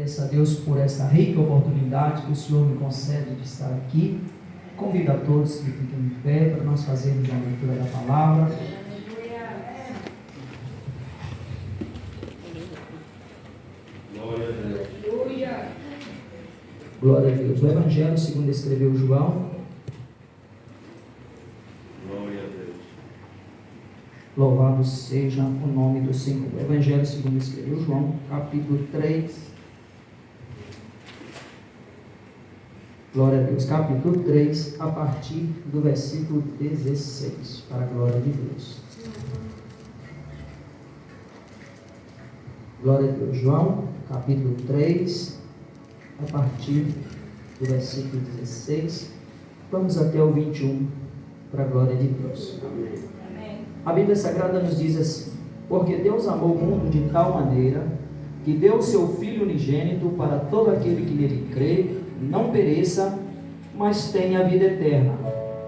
Agradeço a Deus por essa rica oportunidade que o Senhor me concede de estar aqui. Convido a todos que fiquem em pé para nós fazermos a leitura da palavra. Glória a Deus. Glória a Deus. O Evangelho segundo escreveu João. Glória a Deus. Louvado seja o nome do Senhor. O Evangelho segundo escreveu João, capítulo 3. Glória a Deus. Capítulo 3, a partir do versículo 16. Para a glória de Deus. Glória a Deus. João, capítulo 3, a partir do versículo 16. Vamos até o 21, para a glória de Deus. Amém. A Bíblia Sagrada nos diz assim: porque Deus amou o mundo de tal maneira que deu o seu Filho unigênito para todo aquele que nele crê, não pereça, mas tenha a vida eterna.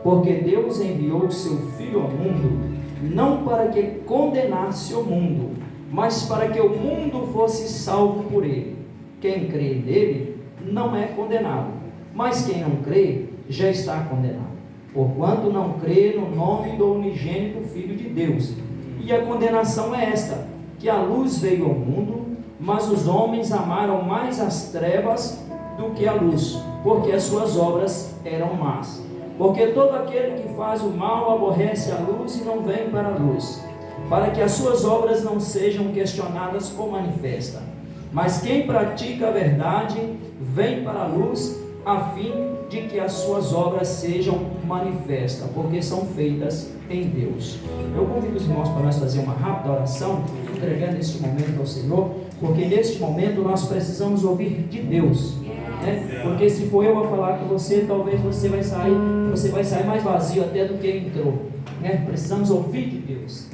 Porque Deus enviou o seu Filho ao mundo, não para que condenasse o mundo, mas para que o mundo fosse salvo por ele. Quem crê nele não é condenado, mas quem não crê já está condenado, porquanto não crê no nome do unigênito Filho de Deus. E a condenação é esta, que a luz veio ao mundo, mas os homens amaram mais as trevas do que a luz, porque as suas obras eram más. Porque todo aquele que faz o mal aborrece a luz e não vem para a luz, para que as suas obras não sejam questionadas ou manifestas. Mas quem pratica a verdade vem para a luz, a fim de que as suas obras sejam manifestas, porque são feitas em Deus. Eu convido os irmãos para nós fazer uma rápida oração, entregando este momento ao Senhor, porque neste momento nós precisamos ouvir de Deus, né? Porque se for eu a falar com você, talvez você vai sair mais vazio até do que entrou, né? Precisamos ouvir de Deus.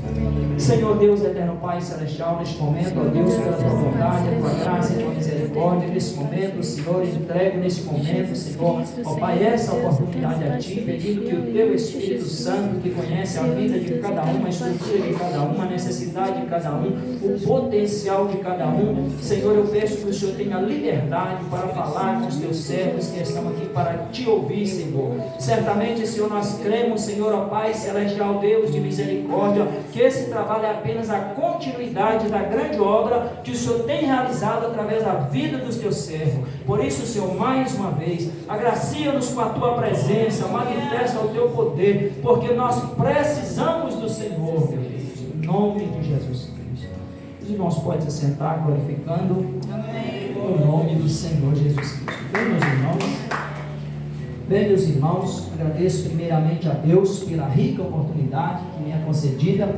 Senhor Deus, eterno Pai celestial, neste momento, ó Deus, pela tua bondade, a tua graça e a tua misericórdia, neste momento, Senhor, entrego neste momento, Senhor, ó Pai, essa oportunidade a Ti, pedindo que o Teu Espírito Santo, que conhece a vida de cada um, a estrutura de cada um, a necessidade de cada um, o potencial de cada um, Senhor, eu peço que o Senhor tenha liberdade para falar com os Teus servos que estão aqui para Te ouvir, Senhor. Certamente, Senhor, nós cremos, Senhor, ó Pai celestial, Deus de misericórdia, que esse trabalho é apenas a continuidade da grande obra que o Senhor tem realizado através da vida dos Teus servos. Por isso, Senhor, mais uma vez, agracia-nos com a Tua presença, manifesta o Teu poder, porque nós precisamos do Senhor, meu Deus, em nome de Jesus Cristo. Os irmãos podem se sentar glorificando o nome do Senhor Jesus Cristo. Bem, meus irmãos, meus irmãos, agradeço primeiramente a Deus pela rica oportunidade que me é concedida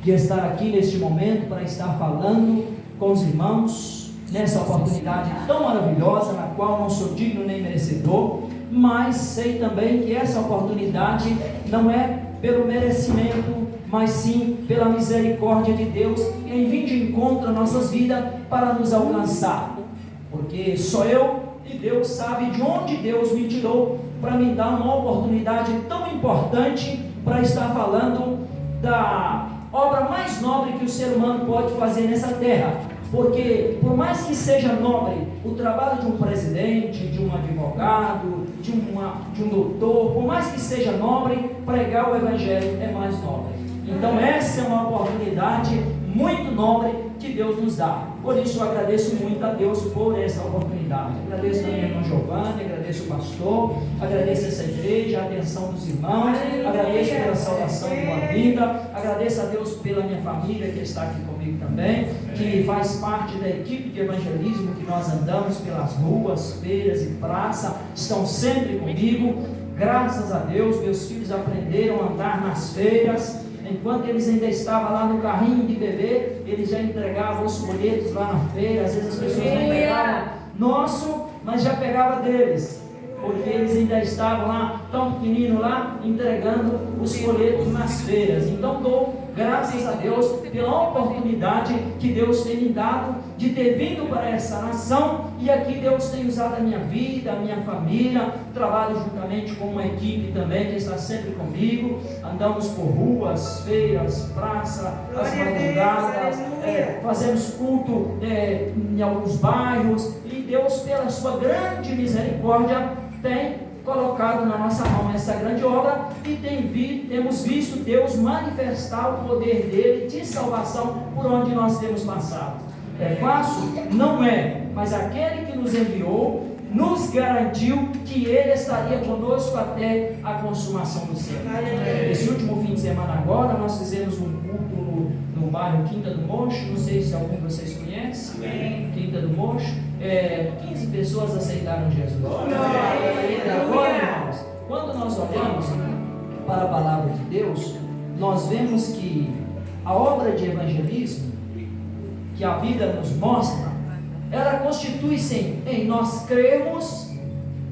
de estar aqui neste momento para estar falando com os irmãos nessa oportunidade tão maravilhosa, na qual não sou digno nem merecedor, mas sei também que essa oportunidade não é pelo merecimento, mas sim pela misericórdia de Deus em vir de encontro às nossas vidas para nos alcançar, porque só eu e Deus sabe de onde Deus me tirou para me dar uma oportunidade tão importante para estar falando da obra mais nobre que o ser humano pode fazer nessa terra. Porque por mais que seja nobre o trabalho de um presidente, de um advogado, de um doutor, por mais que seja nobre, pregar o Evangelho é mais nobre. Então essa é uma oportunidade muito nobre que Deus nos dá. Por isso eu agradeço muito a Deus por essa oportunidade. Agradeço também a irmã Giovanni, agradeço o pastor, agradeço essa igreja, a atenção dos irmãos, agradeço pela salvação de uma vida, agradeço a Deus pela minha família que está aqui comigo também, que faz parte da equipe de evangelismo que nós andamos pelas ruas, feiras e praças, estão sempre comigo. Graças a Deus, meus filhos aprenderam a andar nas feiras. Enquanto eles ainda estavam lá no carrinho de bebê, eles já entregavam os folhetos lá na feira. Às vezes as pessoas não pegavam nosso, mas já pegavam deles, porque eles ainda estavam lá, tão pequeninos lá, entregando os folhetos nas feiras. Então dou Graças a Deus pela oportunidade que Deus tem me dado de ter vindo para essa nação, e aqui Deus tem usado a minha vida, a minha família. Trabalho juntamente com uma equipe também que está sempre comigo. Andamos por ruas, feiras, praça, as madrugadas, fazemos culto em alguns bairros, e Deus, pela sua grande misericórdia, tem colocado na nossa mão essa grande obra, e temos visto Deus manifestar o poder dele de salvação por onde nós temos passado. É fácil? Não é, mas aquele que nos enviou nos garantiu que ele estaria conosco até a consumação do céu. Esse último fim de semana agora, nós fizemos um culto no bairro Quinta do Mocho. Não sei se algum de vocês conhece. Quinta do Mocho. 15 pessoas aceitaram Jesus. Agora, irmãos, quando nós olhamos para a palavra de Deus, nós vemos que a obra de evangelismo que a Bíblia nos mostra, ela constitui-se em nós crermos,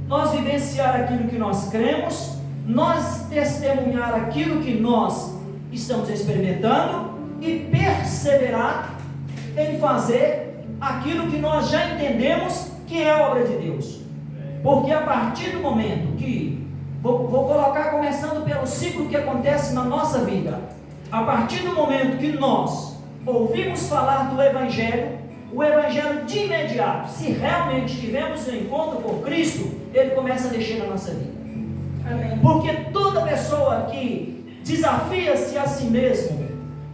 nós vivenciar aquilo que nós cremos, nós testemunhar aquilo que nós estamos experimentando e perseverar em fazer aquilo que nós já entendemos que é a obra de Deus. Porque a partir do momento que, vou colocar começando pelo ciclo que acontece na nossa vida, a partir do momento que nós ouvimos falar do Evangelho, o Evangelho de imediato, se realmente tivermos um encontro com Cristo, ele começa a mexer na nossa vida. Amém. Porque toda pessoa que desafia-se a si mesmo,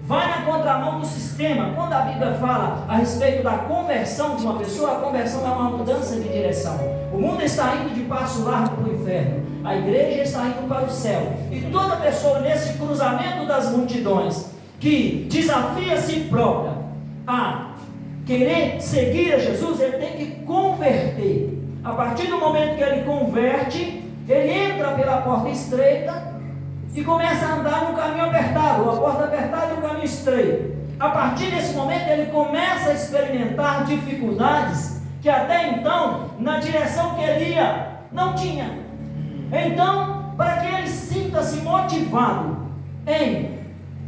vai na contramão do sistema. Quando a Bíblia fala a respeito da conversão de uma pessoa, a conversão é uma mudança de direção. O mundo está indo de passo largo para o inferno, a igreja está indo para o céu, e toda pessoa nesse cruzamento das multidões, que desafia a si própria a querer seguir a Jesus, ele tem que converter. A partir do momento que ele converte, ele entra pela porta estreita e começa a andar no caminho apertado, a porta apertada e o caminho estreito. A partir desse momento ele começa a experimentar dificuldades que até então, na direção que ele ia, não tinha. Então, para que ele sinta-se motivado em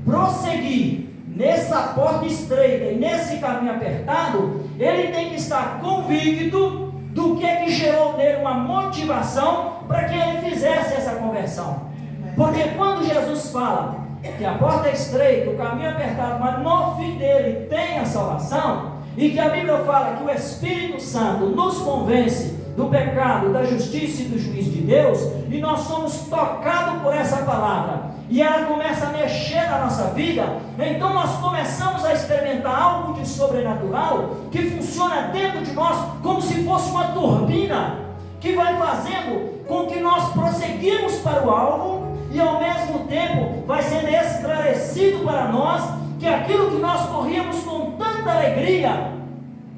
prosseguir nessa porta estreita e nesse caminho apertado, ele tem que estar convicto do que gerou nele uma motivação para que ele fizesse essa conversão. Porque quando Jesus fala que a porta é estreita, o caminho é apertado, mas no fim dele tem a salvação, e que a Bíblia fala que o Espírito Santo nos convence do pecado, da justiça e do juízo de Deus, e nós somos tocados por essa palavra, e ela começa a mexer na nossa vida, então nós começamos a experimentar algo de sobrenatural, que funciona dentro de nós, como se fosse uma turbina, que vai fazendo com que nós prosseguimos para o alvo, e ao mesmo tempo vai sendo esclarecido para nós, que aquilo que nós corríamos com tanta alegria,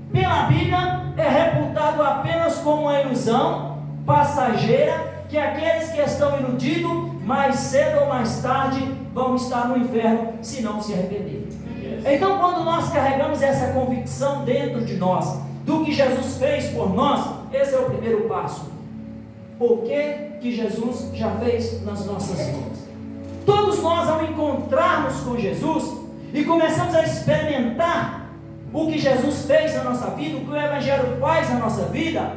pela Bíblia, é reputado apenas como uma ilusão passageira, que aqueles que estão iludidos, mais cedo ou mais tarde, vão estar no inferno, se não se arrependerem. Então, quando nós carregamos essa convicção dentro de nós, do que Jesus fez por nós, esse é o primeiro passo. O que Jesus já fez nas nossas vidas? Todos nós, ao encontrarmos com Jesus, e começamos a experimentar o que Jesus fez na nossa vida, o que o Evangelho faz na nossa vida,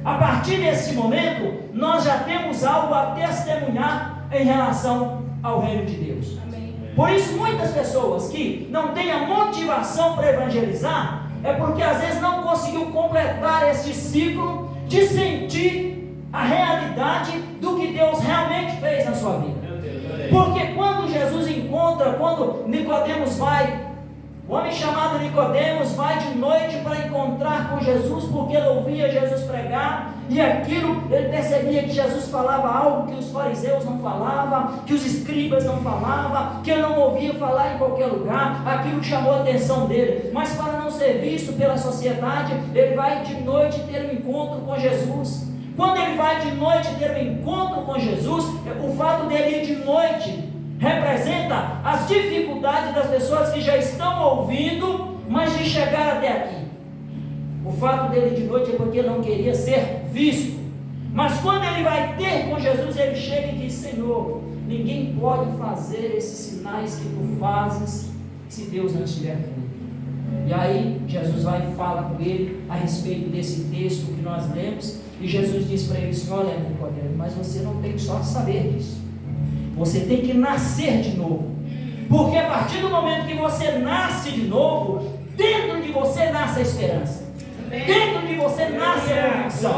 a partir desse momento, nós já temos algo a testemunhar em relação ao reino de Deus. Amém. Por isso, muitas pessoas que não têm a motivação para evangelizar, é porque às vezes não conseguiu completar este ciclo de sentir a realidade do que Deus realmente fez na sua vida. Porque quando Jesus encontra, quando Nicodemos vai, o homem chamado Nicodemos vai de noite para encontrar com Jesus, porque ele ouvia Jesus pregar, e aquilo, ele percebia que Jesus falava algo que os fariseus não falavam, que os escribas não falavam, que ele não ouvia falar em qualquer lugar. Aquilo chamou a atenção dele, mas para não ser visto pela sociedade, ele vai de noite ter um encontro com Jesus. Quando ele vai de noite ter um encontro com Jesus, o fato dele ir de noite representa as dificuldades das pessoas que já estão ouvindo, mas de chegar até aqui. O fato dele de noite é porque ele não queria ser visto. Mas quando ele vai ter com Jesus, ele chega e diz: Senhor, ninguém pode fazer esses sinais que tu fazes se Deus não estiver comigo. E aí Jesus vai e fala com ele a respeito desse texto que nós lemos, e Jesus diz para ele assim: olha, Nicodemo, mas você não tem só de saber disso, você tem que nascer de novo, porque a partir do momento que você nasce de novo, dentro de você nasce a esperança, dentro de você nasce a convicção.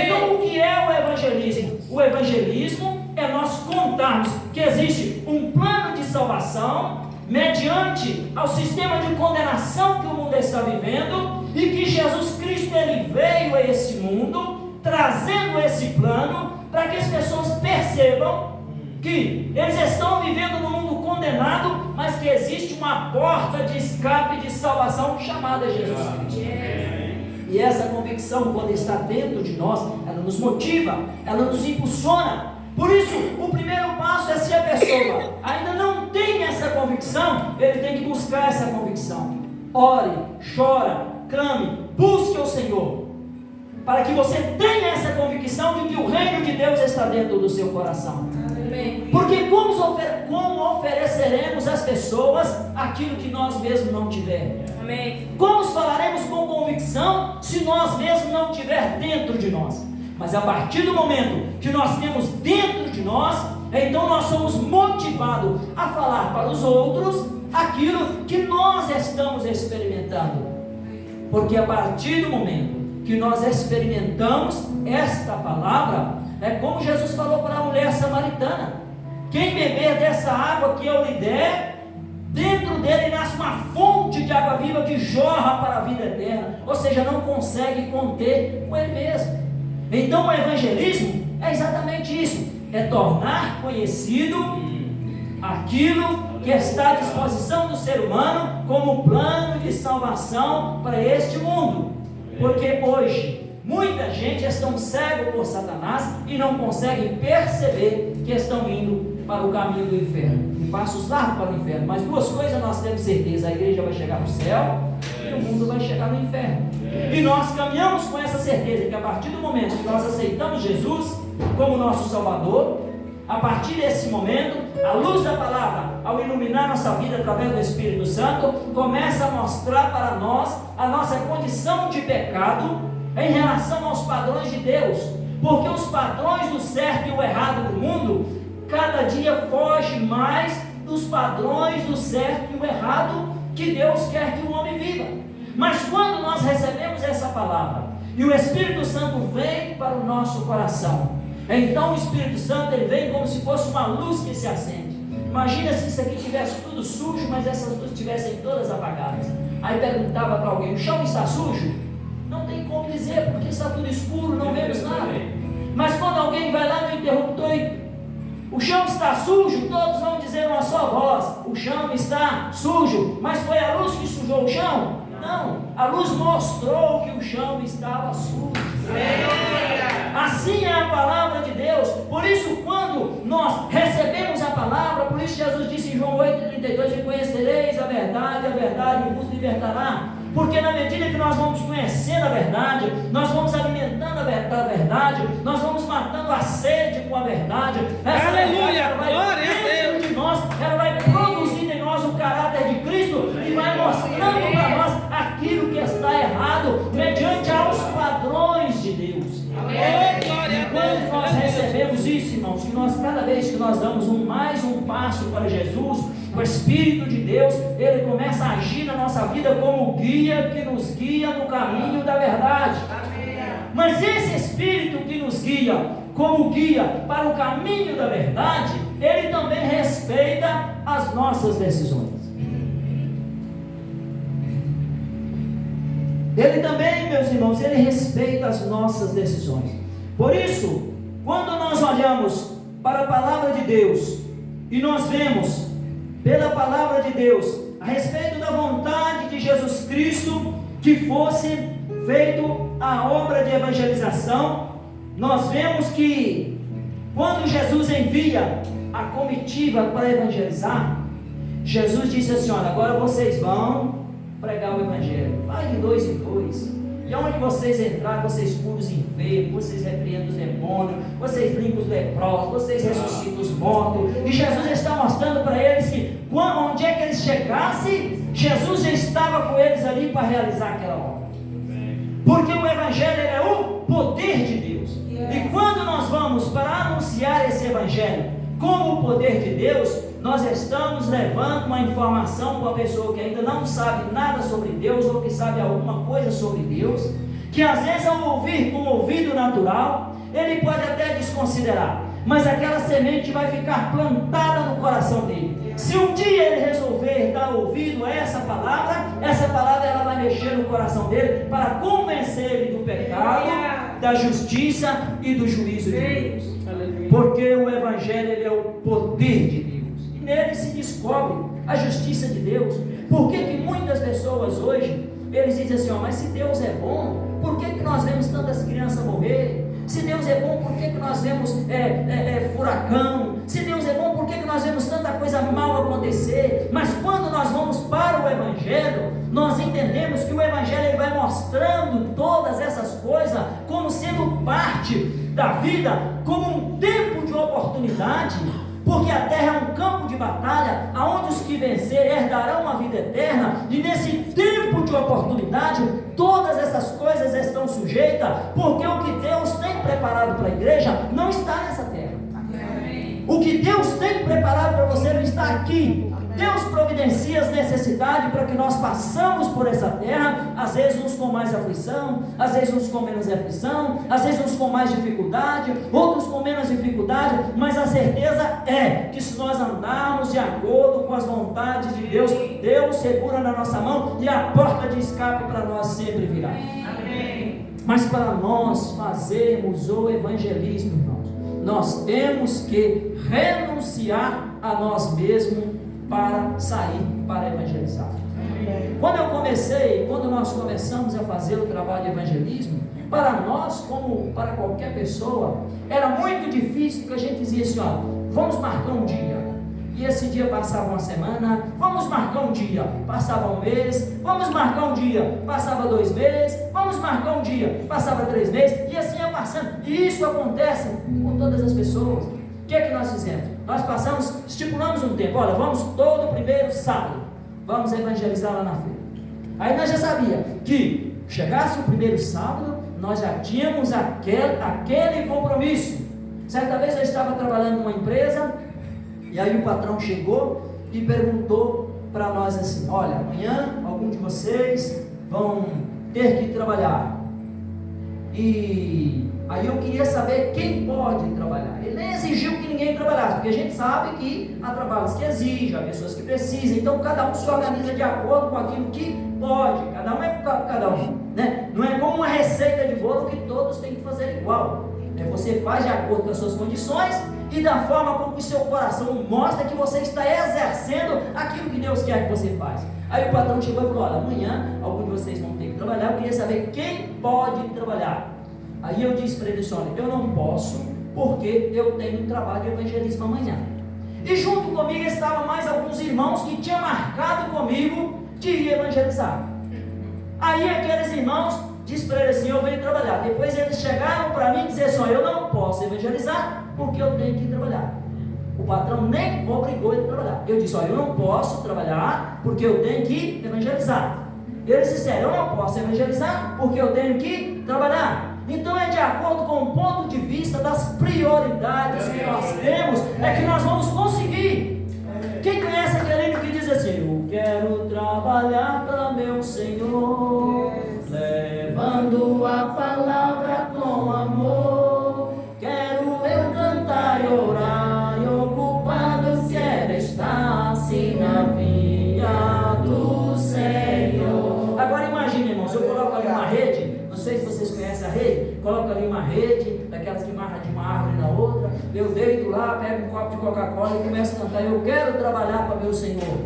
Então o que é o evangelismo? O evangelismo é nós contarmos que existe um plano de salvação mediante ao sistema de condenação que o mundo está vivendo, e que Jesus Cristo ele veio a esse mundo trazendo esse plano para que as pessoas percebam que eles estão vivendo num mundo condenado, mas que existe uma porta de escape de salvação chamada Jesus Cristo. E essa convicção, quando está dentro de nós, ela nos motiva, ela nos impulsiona. Por isso, o primeiro passo é, se a pessoa ainda não tem essa convicção, ele tem que buscar essa convicção. Ore, chora, clame, busque o Senhor, para que você tenha essa convicção de que o reino de Deus está dentro do seu coração. Porque como ofereceremos às pessoas aquilo que nós mesmos não tivermos? Como falaremos com convicção se nós mesmos não tiver dentro de nós? Mas a partir do momento que nós temos dentro de nós, então nós somos motivados a falar para os outros aquilo que nós estamos experimentando. Porque a partir do momento que nós experimentamos esta palavra, é como Jesus falou para a mulher samaritana: quem beber dessa água que eu lhe der, dentro dele nasce uma fonte de água viva que jorra para a vida eterna. Ou seja, não consegue conter com ele mesmo. Então o evangelismo é exatamente isso, é tornar conhecido aquilo que está à disposição do ser humano como plano de salvação para este mundo. Porque hoje muita gente estão cegos por Satanás e não conseguem perceber que estão indo para o caminho do inferno, e passos largos para o inferno. Mas duas coisas nós temos certeza: a igreja vai chegar no céu e o mundo vai chegar no inferno. E nós caminhamos com essa certeza que a partir do momento que nós aceitamos Jesus como nosso Salvador, a partir desse momento, a luz da palavra, ao iluminar nossa vida através do Espírito Santo, começa a mostrar para nós a nossa condição de pecado em relação aos padrões de Deus. Porque os padrões do certo e o errado do mundo, cada dia foge mais dos padrões do certo e o errado que Deus quer que o homem viva. Mas quando nós recebemos essa palavra e o Espírito Santo vem para o nosso coração, então o Espírito Santo ele vem como se fosse uma luz que se acende. Imagina se isso aqui tivesse tudo sujo, mas essas luzes estivessem todas apagadas. Aí perguntava para alguém: o chão está sujo? Não tem como dizer, porque está tudo escuro, não vemos nada. Mas quando alguém vai lá no interruptor e o chão está sujo, todos vão dizer uma só voz: o chão está sujo. Mas foi a luz que sujou o chão? Não, a luz mostrou que o chão estava sujo. Assim é a palavra de Deus. Por isso, quando nós recebemos a palavra, por isso Jesus disse em João 8,32: e conhecereis a verdade vos libertará. Porque na medida que nós vamos conhecendo a verdade, nós vamos alimentando a verdade, nós vamos matando a sede com a verdade. Essa Aleluia! Vai Glória a dentro Deus! de nós, ela vai produzindo em nós o caráter de Cristo e vai mostrando para nós aquilo que está errado mediante aos padrões de Deus. Quando nós recebemos isso, irmãos, que nós, cada vez que nós damos mais um passo para Jesus, o Espírito de Deus, ele começa a agir na nossa vida como guia que nos guia no caminho da verdade. Mas esse Espírito que nos guia como guia para o caminho da verdade, ele também respeita as nossas decisões. Ele também, meus irmãos, ele respeita as nossas decisões. Por isso, quando nós olhamos para a palavra de Deus e nós vemos pela palavra de Deus a respeito da vontade de Jesus Cristo que fosse feito a obra de evangelização, nós vemos que quando Jesus envia a comitiva para evangelizar, Jesus disse assim: olha, agora vocês vão pregar o evangelho, vai de 2 em 2, E onde vocês entrarem, vocês curam os enfermos, vocês repreendem os demônios, vocês limpam os leprosos, vocês ressuscitam os mortos. E Jesus está mostrando para eles que onde é que eles chegassem, Jesus já estava com eles ali para realizar aquela obra. Porque o Evangelho é o poder de Deus. E quando nós vamos para anunciar esse Evangelho como o poder de Deus, nós estamos levando uma informação para a pessoa que ainda não sabe nada sobre Deus, ou que sabe alguma coisa sobre Deus, que às vezes ao ouvir com o ouvido natural, ele pode até desconsiderar, mas aquela semente vai ficar plantada no coração dele. Se um dia ele resolver dar ouvido a essa palavra ela vai mexer no coração dele para convencer ele do pecado, da justiça e do juízo de Deus. Porque o Evangelho ele é o poder de Deus. E nele se descobre a justiça de Deus. Por que muitas pessoas hoje, eles dizem assim, mas se Deus é bom, por que nós vemos tantas crianças morrer? Se Deus é bom, por que nós vemos furacão? Se Deus é bom, por que nós vemos tanta coisa mal acontecer? Mas quando nós vamos para o Evangelho, nós entendemos que o Evangelho ele vai mostrando todas essas coisas como sendo parte da vida, como um tempo de oportunidade, porque a terra é um campo de batalha, aonde os que vencerem herdarão a vida eterna, e nesse tempo de oportunidade, todas essas coisas estão sujeitas, porque o que Deus tem preparado para a igreja não está nessa terra. O que Deus tem preparado para você não está aqui. Deus providencia as necessidades para que nós passamos por essa terra, às vezes uns com mais aflição, às vezes uns com menos aflição, às vezes uns com mais dificuldade, outros com menos dificuldade, mas a certeza é que se nós andarmos de acordo com as vontades de Deus, Deus segura na nossa mão e a porta de escape para nós sempre virá. Amém. Mas para nós fazermos o evangelismo, irmãos, nós temos que renunciar a nós mesmos para sair, para evangelizar. Quando nós começamos a fazer o trabalho de evangelismo, para nós, como para qualquer pessoa, era muito difícil, porque a gente dizia assim, vamos marcar um dia, e esse dia passava uma semana, vamos marcar um dia, passava um mês, vamos marcar um dia, passava 2 meses, vamos marcar um dia, passava 3 meses, e assim ia passando, e isso acontece com todas as pessoas. O que é que nós fizemos? Nós estipulamos um tempo, olha, vamos todo primeiro sábado, vamos evangelizar lá na feira. Aí nós já sabíamos que chegasse o primeiro sábado, nós já tínhamos aquele compromisso. Certa vez eu estava trabalhando numa empresa, e aí o patrão chegou e perguntou para nós assim, olha, amanhã algum de vocês vão ter que trabalhar. E aí eu queria saber quem pode trabalhar. Ele nem exigiu que ninguém trabalhasse, porque a gente sabe que há trabalhos que exigem, há pessoas que precisam, então cada um se organiza de acordo com aquilo que pode, cada um é cada um, né? Não é como uma receita de bolo que todos têm que fazer igual. Você faz de acordo com as suas condições e da forma como o seu coração mostra que você está exercendo aquilo que Deus quer que você faça. Aí o patrão chegou e falou, olha, amanhã algum de vocês vão ter que trabalhar, eu queria saber quem pode trabalhar. Aí eu disse para ele assim, olha, eu não posso, porque eu tenho um trabalho de evangelismo amanhã. E junto comigo estavam mais alguns irmãos que tinham marcado comigo de ir evangelizar. Aí aqueles irmãos disse para ele assim, eu venho trabalhar. Depois eles chegaram para mim e disseram assim, eu não posso evangelizar porque eu tenho que ir trabalhar. O patrão nem obrigou ele a trabalhar. Eu disse, olha, eu não posso trabalhar porque eu tenho que evangelizar. Eles disseram, eu não posso evangelizar porque eu tenho que trabalhar. Então é de acordo com o ponto de vista das prioridades que nós temos, é que nós vamos conseguir. Quem conhece aquele hino que diz assim, eu quero trabalhar para meu Senhor, levando a palavra com amor, quero eu cantar e orar, e ocupado quero estar assim na via do Senhor. Agora imagine, irmãos, eu coloco ali uma rede, não sei se vocês conhecem a rede, coloco ali uma rede, daquelas que marca de uma árvore na outra, eu deito lá, pego um copo de Coca-Cola e começo a cantar, eu quero trabalhar para meu Senhor.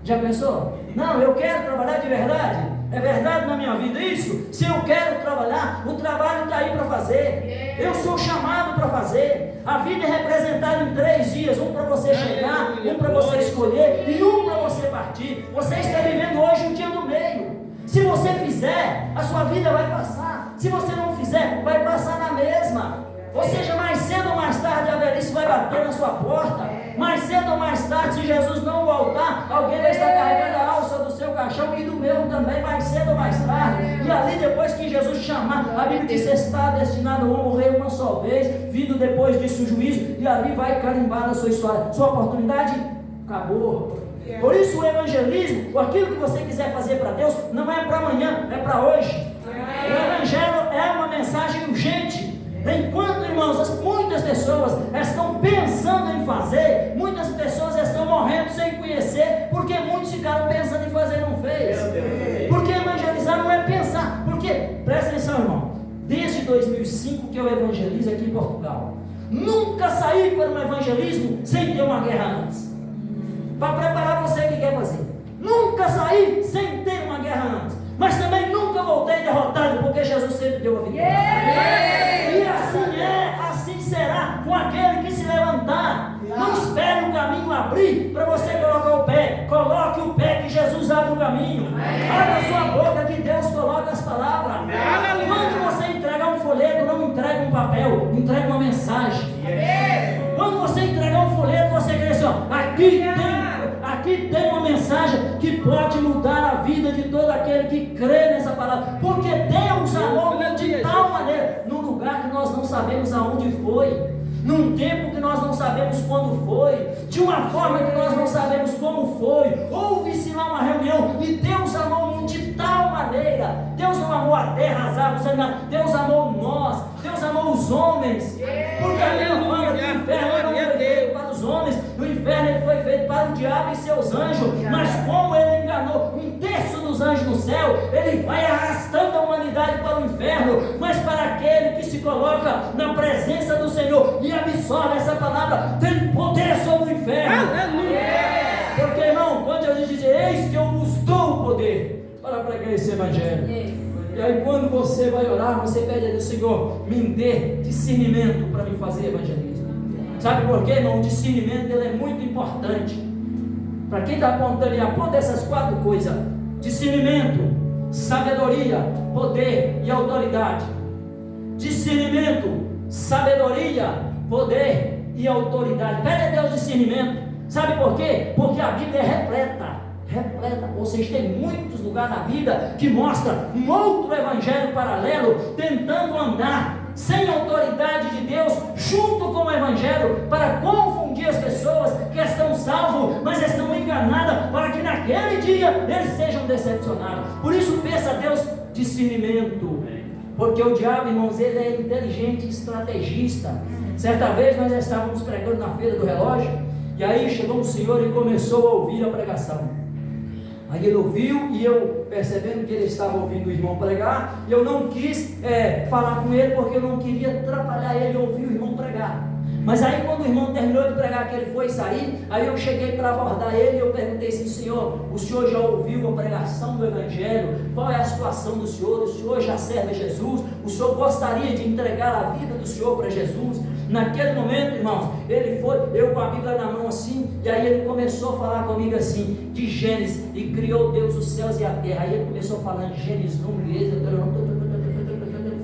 Já pensou? Não, eu quero trabalhar de verdade. É verdade na minha vida isso? Se eu quero trabalhar, o trabalho está aí para fazer. Eu sou chamado para fazer. A vida é representada em 3 dias. Um para você chegar, um para você escolher e um para você partir. Você está vivendo hoje o dia do meio. Se você fizer, a a sua vida vai passar. Se você não fizer, vai passar na mesma. Ou seja, mais cedo ou mais tarde a velhice vai bater na sua porta. Mais cedo ou mais tarde, se Jesus não voltar, alguém vai estar carregando a alça do seu caixão e do meu também, mais cedo ou mais tarde. E ali, depois que Jesus chamar, a Bíblia diz: está destinado a morrer uma só vez, vindo depois disso o juízo, e ali vai carimbar a sua história. Sua oportunidade acabou. Por isso o evangelismo, aquilo que você quiser fazer para Deus, não é para amanhã, é para hoje. O evangelho é uma mensagem urgente. Enquanto, irmãos, muitas pessoas estão pensando em fazer, muitas pessoas estão morrendo sem conhecer, porque muitos ficaram pensando em fazer e não fez. Porque evangelizar não é pensar. Porque, presta atenção, irmão, desde 2005 que eu evangelizo aqui em Portugal, nunca saí para um evangelismo sem ter uma guerra antes, para preparar você que quer fazer. Nunca saí sem ter uma guerra antes, mas também nunca voltei derrotado, porque Jesus sempre deu a vitória. E assim será com aquele que se levantar. Não espere o caminho abrir para você colocar o pé. Coloque o pé que Jesus abre o caminho. Abra a sua boca que Deus coloca as palavras. Quando você entregar um folheto, não entrega um papel, entrega uma mensagem. Quando você entregar um folheto, você quer dizer: aqui tem uma mensagem que pode mudar a vida de todo aquele que crê nessa palavra. Porque Deus amou de tal maneira, num lugar que nós não sabemos aonde foi, num tempo que nós não sabemos quando foi, de uma forma que nós não sabemos como foi. Houve-se lá uma reunião e Deus amou de tal maneira. Deus não amou a terra, as árvores, Deus amou nós, Deus amou os homens. Porque a minha fama do inferno não foi feito para os homens, o inferno ele foi feito para o diabo e seus anjos. Mas como ele enganou um terço dos anjos no céu, ele vai arrastando a humanidade para o inferno. Mas para aquele que se coloca na presença do Senhor e absorve essa palavra, tem poder sobre o inferno. Porque, irmão, quando Jesus diz: eis que eu vos dou o poder para pregar esse evangelho. E aí, quando você vai orar, você pede a Deus: Senhor, me dê discernimento para me fazer evangelismo. Sabe por quê, irmão? O discernimento ele é muito importante. Para quem está apontando, aponta essas 4 coisas: discernimento, sabedoria, poder e autoridade. Discernimento, sabedoria, poder e autoridade. Pede a Deus discernimento. Sabe por quê? Porque a Bíblia é repleta, ou seja, tem muitos lugares na Bíblia que mostra um outro evangelho paralelo tentando andar sem autoridade de Deus junto com o evangelho para confundir as pessoas que estão salvos, mas estão enganadas, para que naquele dia eles sejam decepcionados. Por isso peça a Deus discernimento, porque o diabo, irmãos, ele é inteligente, estrategista. Certa vez nós estávamos pregando na feira do relógio, e aí chegou um senhor e começou a ouvir a pregação. Aí ele ouviu, e eu, percebendo que ele estava ouvindo o irmão pregar, eu não quis falar com ele, porque eu não queria atrapalhar ele a ouvir o irmão pregar. Mas aí, quando o irmão terminou de pregar, que ele foi sair, aí eu cheguei para abordar ele e eu perguntei assim: Senhor, o senhor já ouviu a pregação do evangelho? Qual é a situação do senhor? O senhor já serve Jesus? O senhor gostaria de entregar a vida do senhor para Jesus? Naquele momento, irmãos, ele foi, eu com a Bíblia na mão assim, e aí ele começou a falar comigo assim, de Gênesis: e criou Deus os céus e a terra. Aí ele começou falando Gênesis, número,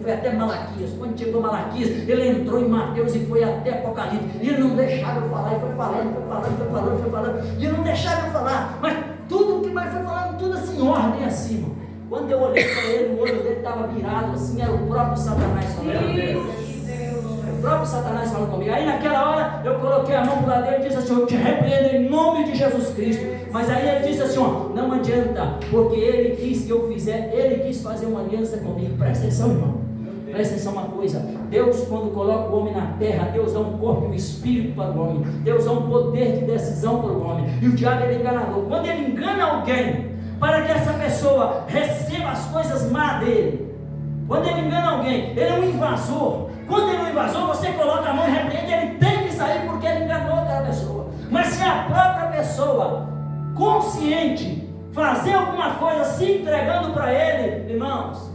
foi até Malaquias. Quando chegou Malaquias, ele entrou em Mateus e foi até Apocalipse, e ele não deixava eu falar, e foi falando, e ele não deixava eu falar, mas tudo que mais foi falando, tudo assim, ordem acima. Quando eu olhei para ele, o olho dele estava virado assim, era o próprio Satanás falando. O próprio Satanás falando comigo. Aí naquela hora eu coloquei a mão para lado dele e disse assim: eu te repreendo em nome de Jesus Cristo. Mas aí ele disse assim: ó, não adianta, porque ele quis que eu fizesse, ele quis fazer uma aliança comigo. Presta atenção, irmão, presta atenção uma coisa: Deus, quando coloca o homem na terra, Deus dá um corpo e um espírito para o homem, Deus dá um poder de decisão para o homem. E o diabo é enganador. Quando ele engana alguém para que essa pessoa receba as coisas má dele, quando ele engana alguém, ele é um invasor. Quando ele é um invasor, você coloca a mão e repreende, ele tem que sair porque ele enganou aquela pessoa. Mas se a própria pessoa, consciente, fazer alguma coisa se entregando para ele, irmãos,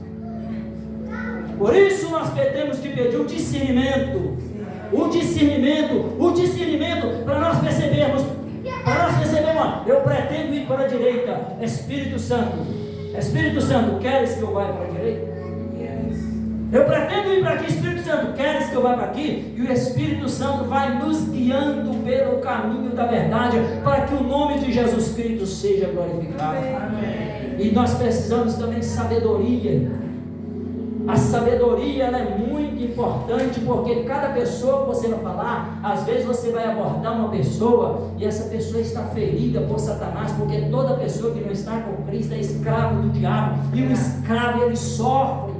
por isso nós temos que pedir o discernimento para nós percebermos, eu pretendo ir para a direita, Espírito Santo, Espírito Santo, queres que eu vá para a direita? Eu pretendo ir para aqui, Espírito Santo, queres que eu vá para aqui? E o Espírito Santo vai nos guiando pelo caminho da verdade, para que o nome de Jesus Cristo seja glorificado. Amém. E nós precisamos também de sabedoria. A sabedoria, ela é muito importante, porque cada pessoa que você vai falar, às vezes você vai abordar uma pessoa e essa pessoa está ferida por Satanás, porque toda pessoa que não está com Cristo é escravo do diabo, e o escravo ele sofre.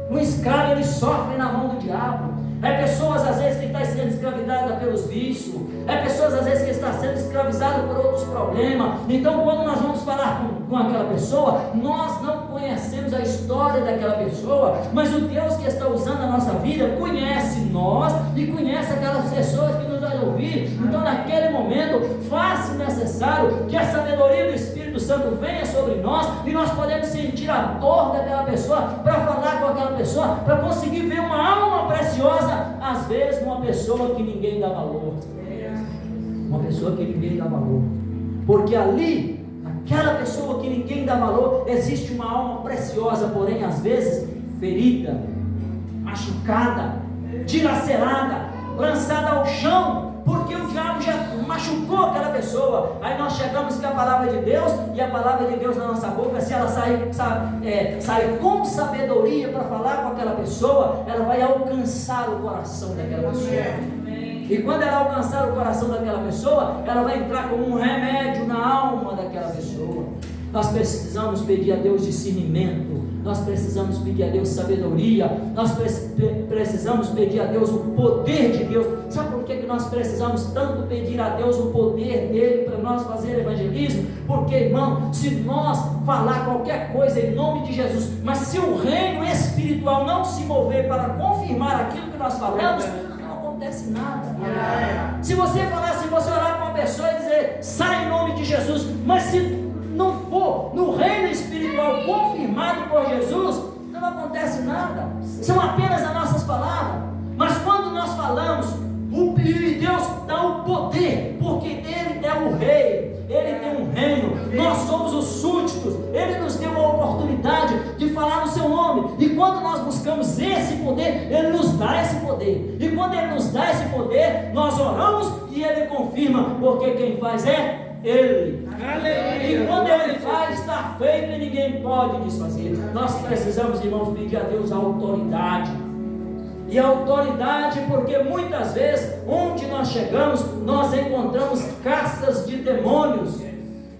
Um escravo ele sofre na mão do diabo. É pessoas às vezes que estão sendo escravizadas pelos vícios. É pessoas às vezes que estão sendo escravizadas por outros problemas. Então quando nós vamos falar com aquela pessoa, nós não conhecemos a história daquela pessoa, mas o Deus que está usando a nossa vida conhece nós e conhece aquelas pessoas que nos vão ouvir. Então naquele momento faz-se necessário que a sabedoria do Espírito Santo venha sobre nós e nós podemos sentir a dor daquela pessoa para falar com aquela pessoa, para conseguir ver uma alma preciosa, às vezes uma pessoa que ninguém dá valor. Uma pessoa que ninguém dá valor. Porque ali, aquela pessoa que ninguém dá valor, existe uma alma preciosa, porém às vezes ferida, machucada, dilacerada, lançada ao chão, porque o diabo já machucou aquela pessoa. Aí nós chegamos com a palavra de Deus, e a palavra de Deus na nossa boca, se ela sai com sabedoria para falar com aquela pessoa, ela vai alcançar o coração daquela pessoa. E quando ela alcançar o coração daquela pessoa, ela vai entrar como um remédio na alma daquela pessoa. Nós precisamos pedir a Deus discernimento, nós precisamos pedir a Deus sabedoria, nós precisamos pedir a Deus o poder de Deus. Sabe por que nós precisamos tanto pedir a Deus o poder dele para nós fazer evangelismo? Porque, irmão, se nós falar qualquer coisa em nome de Jesus, mas se o reino espiritual não se mover para confirmar aquilo que nós falamos, não acontece nada. Se você falar, se você orar para uma pessoa e dizer, sai em nome de Jesus, mas se não for no reino espiritual confirmado por Jesus, não acontece nada. São apenas as nossas palavras. Mas quando nós falamos, Deus dá o poder, porque Ele é o rei, Ele tem um reino, nós somos os súditos, Ele nos deu a oportunidade de falar no seu nome, e quando nós buscamos esse poder, Ele nos dá esse poder, e quando Ele nos dá esse poder, nós oramos e Ele confirma, porque quem faz é Ele. E quando Ele faz, está feito e ninguém pode desfazer. Nós precisamos, irmãos, pedir a Deus a autoridade. E a autoridade, porque muitas vezes, onde nós chegamos, nós encontramos castas de demônios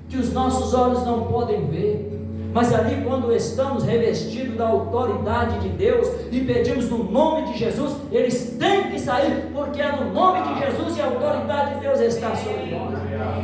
que os nossos olhos não podem ver. Mas ali, quando estamos revestidos da autoridade de Deus e pedimos no nome de Jesus, eles têm que sair, porque é no nome de Jesus e a autoridade de Deus está sobre nós.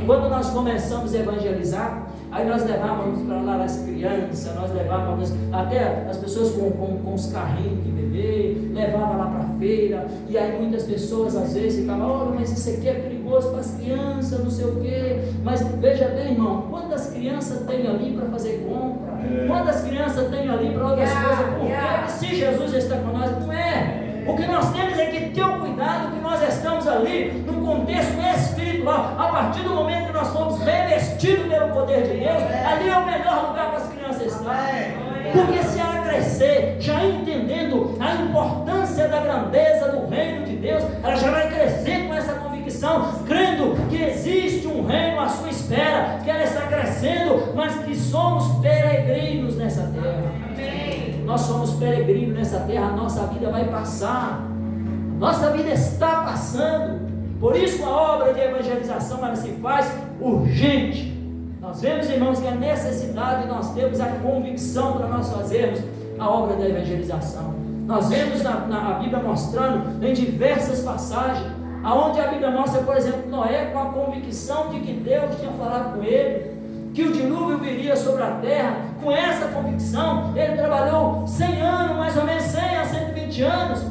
Quando nós começamos a evangelizar, aí nós levávamos para lá as crianças, nós levávamos até as pessoas com os carrinhos de bebê, levava lá para a feira, e aí muitas pessoas às vezes ficavam, olha, mas isso aqui é perigoso para as crianças, não sei o quê. Mas veja bem, irmão, quantas crianças tem ali para fazer compra? Quantas crianças tem ali para outras coisas? Porque se Jesus está com nós, não é. O que nós temos é que ter o cuidado que nós estamos ali no contexto espiritual. A partir do momento que nós fomos revestidos pelo poder de Deus, ali é o melhor lugar para as crianças estarem. Porque se ela crescer, já entendendo a importância da grandeza do reino de Deus, ela já vai crescer com essa convicção, crendo que existe um reino à sua espera, que ela está crescendo, mas que somos peregrinos nessa terra. Nós somos peregrinos nessa terra, a nossa vida vai passar, nossa vida está passando. Por isso a obra de evangelização ela se faz urgente. Nós vemos, irmãos, que a necessidade, nós temos a convicção para nós fazermos a obra da evangelização. Nós vemos na Bíblia mostrando em diversas passagens, aonde a Bíblia mostra, por exemplo, Noé com a convicção de que Deus tinha falado com ele, que o dilúvio viria sobre a terra. Com essa convicção, ele trabalhou 100 anos, mais ou menos 100 a 120 anos,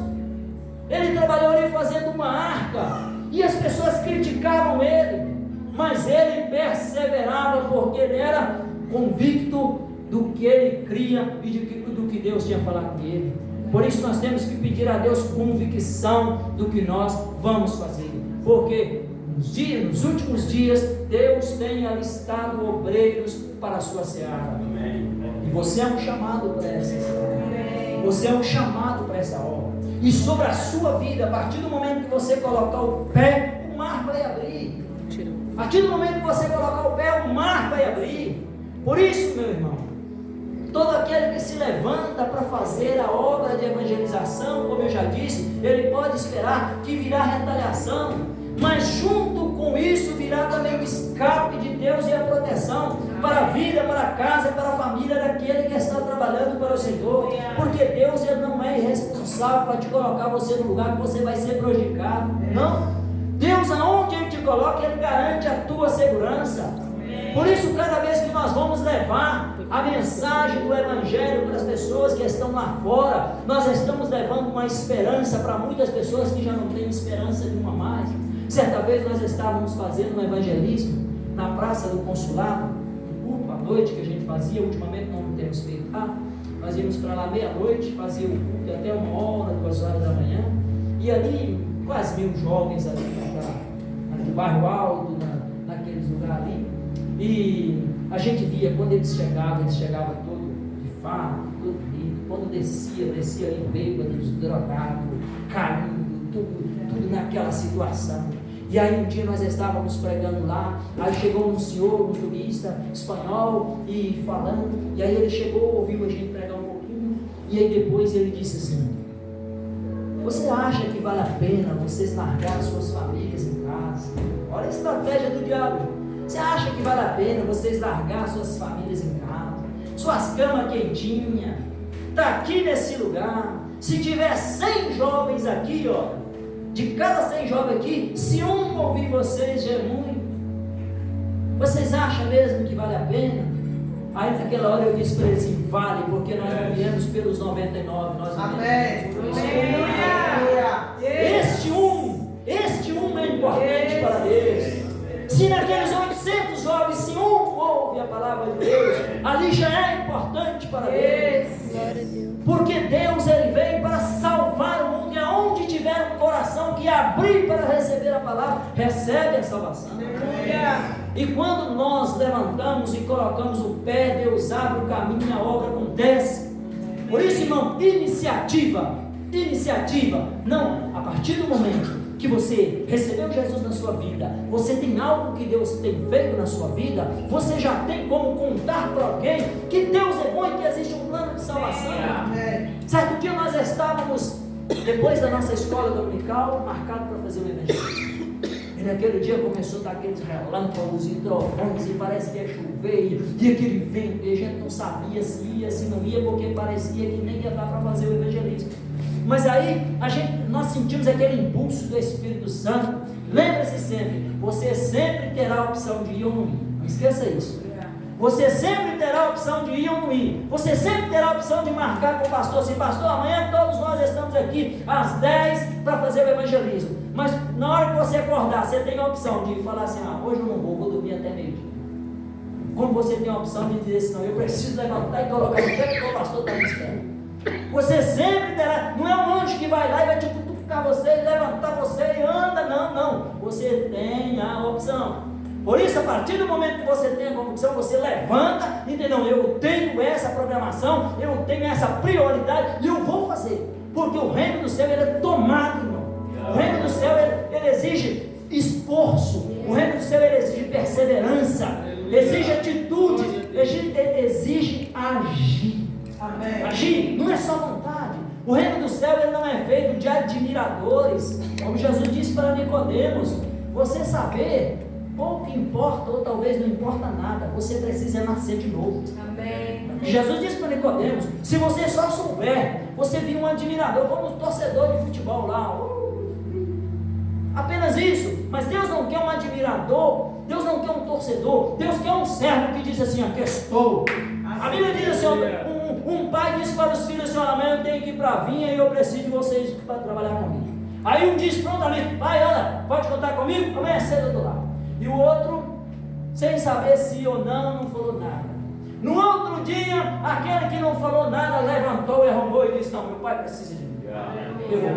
ele trabalhou ali fazendo uma arca, e as pessoas criticavam ele, mas ele perseverava, porque ele era convicto do que ele cria e do que Deus tinha falado com ele. Por isso nós temos que pedir a Deus convicção do que nós vamos fazer, porque nos últimos dias Deus tem alistado obreiros para a sua seara. Amém. você é um chamado para essa obra. Você é um chamado para essa obra. E sobre a sua vida, a partir do momento que você colocar o pé, o mar vai abrir. A partir do momento que você colocar o pé, o mar vai abrir. Por isso, meu irmão, todo aquele que se levanta para fazer a obra de evangelização, como eu já disse, ele pode esperar que virá retaliação, mas junto com isso virá também o escape de Deus e a proteção para a vida, para a casa e para a família daquele que está trabalhando para o Senhor, porque Deus ele não é irresponsável para te colocar você no lugar que você vai ser prejudicado, não. Deus, aonde Ele te coloca, Ele garante a tua segurança. Por isso, cada vez que nós vamos levar a mensagem do Evangelho para as pessoas que estão lá fora, nós estamos levando uma esperança para muitas pessoas que já não têm esperança nenhuma mais. Certa vez nós estávamos fazendo um evangelismo na Praça do Consulado, um culto à noite que a gente fazia, ultimamente não temos feito lá. Nós íamos para lá meia-noite, fazia o culto até 1h, 2h da manhã, e ali quase 1000 jovens ali no bairro Alto, naqueles lugares ali. E a gente via, quando eles chegavam todo de fardo, todo lindo. Quando descia ali bêbados, drogados, caindo, tudo naquela situação. E aí um dia nós estávamos pregando lá, aí chegou um senhor, um turista espanhol, e falando, e aí ele chegou, ouviu a gente pregar um pouquinho, e aí depois ele disse assim: você acha que vale a pena vocês largar suas famílias em casa? Olha a estratégia do diabo. Você acha que vale a pena vocês largar suas famílias em casa? Suas camas quentinhas? Está aqui nesse lugar. Se tiver 100 jovens aqui, ó, de cada 100 jovens aqui, se um ouvir vocês já é muito. Vocês acham mesmo que vale a pena? Aí naquela hora eu disse para eles assim: vale, porque nós não viemos pelos 99, nós viemos pelos 99. Este um é importante para Deus. Se naqueles 800 jovens, se um ouve a palavra de Deus, ali já é importante para Deus. Porque Deus ele veio para salvar o mundo, e aonde tiver um coração que abrir para receber a palavra, recebe a salvação. E quando nós levantamos e colocamos o pé, Deus abre o caminho e a obra acontece. Por isso, irmão, iniciativa, não, a partir do momento que você recebeu Jesus na sua vida, você tem algo que Deus tem feito na sua vida, você já tem como contar para alguém que Deus é bom e que existe um plano de salvação. Certo dia nós estávamos, depois da nossa escola dominical, marcado para fazer o evangelho. E naquele dia começou a dar aqueles relâmpagos e trovões, e parece que ia chover, e aquele vento, e a gente não sabia se ia, se não ia, porque parecia que nem ia dar para fazer o evangelismo. Mas aí nós sentimos aquele impulso do Espírito Santo. Lembre-se sempre, você sempre terá a opção de ir ou não ir. Não esqueça isso. Você sempre terá a opção de ir ou não ir. Você sempre terá a opção de marcar com o pastor assim: pastor, amanhã todos nós estamos aqui às 10 para fazer o evangelismo. Mas na hora que você acordar, você tem a opção de falar assim: hoje eu não vou dormir até meio-dia. Como você tem a opção de dizer assim: não, eu preciso levantar e colocar o pé porque o pastor está me esperando. Você sempre terá, não é um anjo que vai lá e vai te cutucar você, levantar você e anda, não. Você tem a opção. Por isso, a partir do momento que você tem a opção, você levanta e diz: não, eu tenho essa programação, eu tenho essa prioridade e eu vou fazer. Porque o reino do céu ele é tomado, irmão. O reino do céu ele exige esforço, o reino do céu ele exige perseverança, exige atitude, exige agir. Amém. Agir não é só vontade. O reino do céu ele não é feito de admiradores, como Jesus disse para Nicodemos. Você saber, pouco importa, ou talvez não importa nada. Você precisa nascer de novo. Amém. Jesus disse para Nicodemos: se você só souber, você viu um admirador, como um torcedor de futebol lá, apenas isso. Mas Deus não quer um admirador, Deus não quer um torcedor, Deus quer um servo que diz assim: aqui estou. A Bíblia diz assim: um pai disse para os filhos assim: amanhã eu tenho que ir para a vinha e eu preciso de vocês para trabalhar comigo. Aí um diz prontamente: pai, olha, pode contar comigo, amanhã cedo eu estou lá. E o outro, sem saber se ou não falou nada. No outro dia, aquele que não falou nada levantou e arrumou e disse: não, meu pai precisa de mim, eu vou.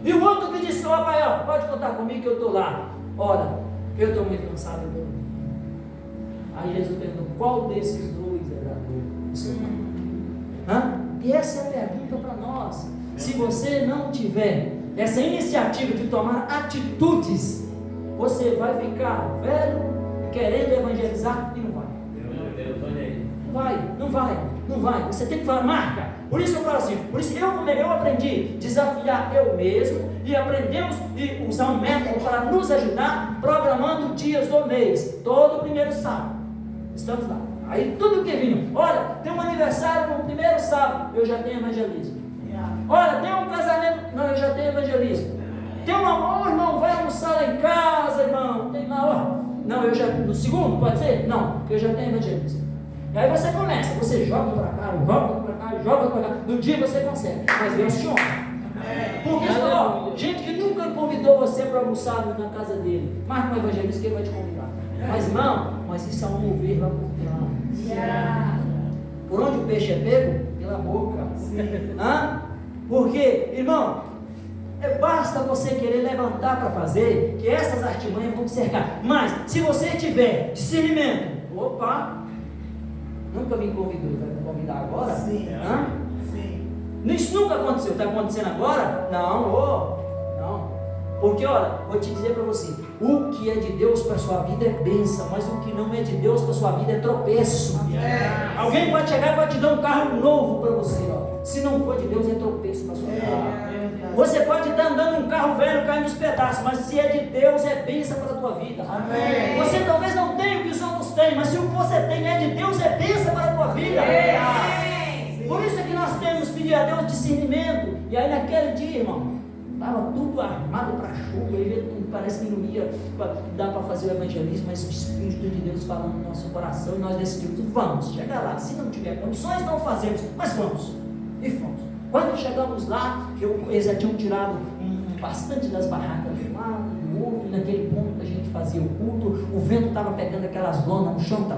E o outro que disse: ó pai, ó, pode contar comigo que eu estou lá. Ora, eu estou muito cansado, eu vou. Aí Jesus perguntou: qual desses dois é agradou? E essa é a pergunta para nós. Se você não tiver essa iniciativa de tomar atitudes, você vai ficar velho, querendo evangelizar e não vai. Não vai. Você tem que falar, marca. Por isso eu falo assim, por isso eu aprendi a desafiar eu mesmo e aprendemos a usar um método para nos ajudar, programando dias do mês, todo primeiro sábado. Estamos lá. Aí tudo que vinha, olha, tem um aniversário no primeiro sábado, eu já tenho evangelismo. Olha, tem um casamento, não, eu já tenho evangelismo. Tem um amor, irmão, vai almoçar lá em casa, irmão, tem lá, não, eu já, no segundo, pode ser? Não, eu já tenho evangelismo. E aí você começa, você joga para cá, joga para cá, no dia você consegue, mas Deus te honra. Porque gente que nunca convidou você para almoçar na casa dele, marca um evangelista que ele vai te convidar. Mas irmão, isso é um mover lá por trás. Por onde o peixe é pego? Pela boca. Porque, irmão, basta você querer levantar para fazer, que essas artimanhas vão te cercar. Mas, se você tiver discernimento, nunca me convidou, vai me convidar agora? Sim. Isso nunca aconteceu, está acontecendo agora? Não. Porque, olha, vou te dizer para você, o que é de Deus para a sua vida é bênção, mas o que não é de Deus para a sua vida é tropeço. Alguém pode chegar e pode te dar um carro novo para você, se não for de Deus é tropeço para a sua vida. Você pode estar andando um carro velho caindo nos pedaços, mas se é de Deus é bênção para a tua vida. Você talvez não tenha o que os outros têm, mas se o que você tem é de Deus é bênção para a tua vida. Por isso é que nós temos que pedir a Deus discernimento. E aí naquele dia, irmão, estava tudo armado para chuva, e parece que não ia dar para fazer o evangelismo, mas o Espírito de Deus falando no nosso coração, e nós decidimos, vamos, chegar lá, se não tiver condições, não fazemos, mas vamos, e fomos. Quando chegamos lá, eles já tinham tirado bastante das barracas de um lado, do outro, e naquele ponto que a gente fazia o culto, o vento estava pegando aquelas lonas no chão,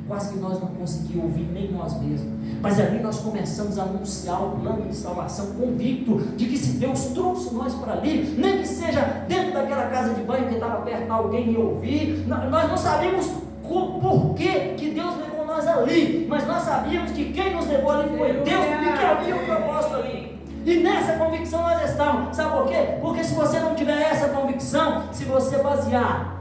quase que nós não conseguíamos ouvir nem nós mesmos. Mas ali nós começamos a anunciar o plano de salvação, convicto de que se Deus trouxe nós para ali, nem que seja dentro daquela casa de banho que estava perto, alguém ia ouvir. Nós não sabíamos por que Deus levou nós ali, mas nós sabíamos que quem nos levou ali foi Deus, porque que havia um propósito ali. E nessa convicção nós estávamos. Sabe por quê? Porque se você não tiver essa convicção, se você basear,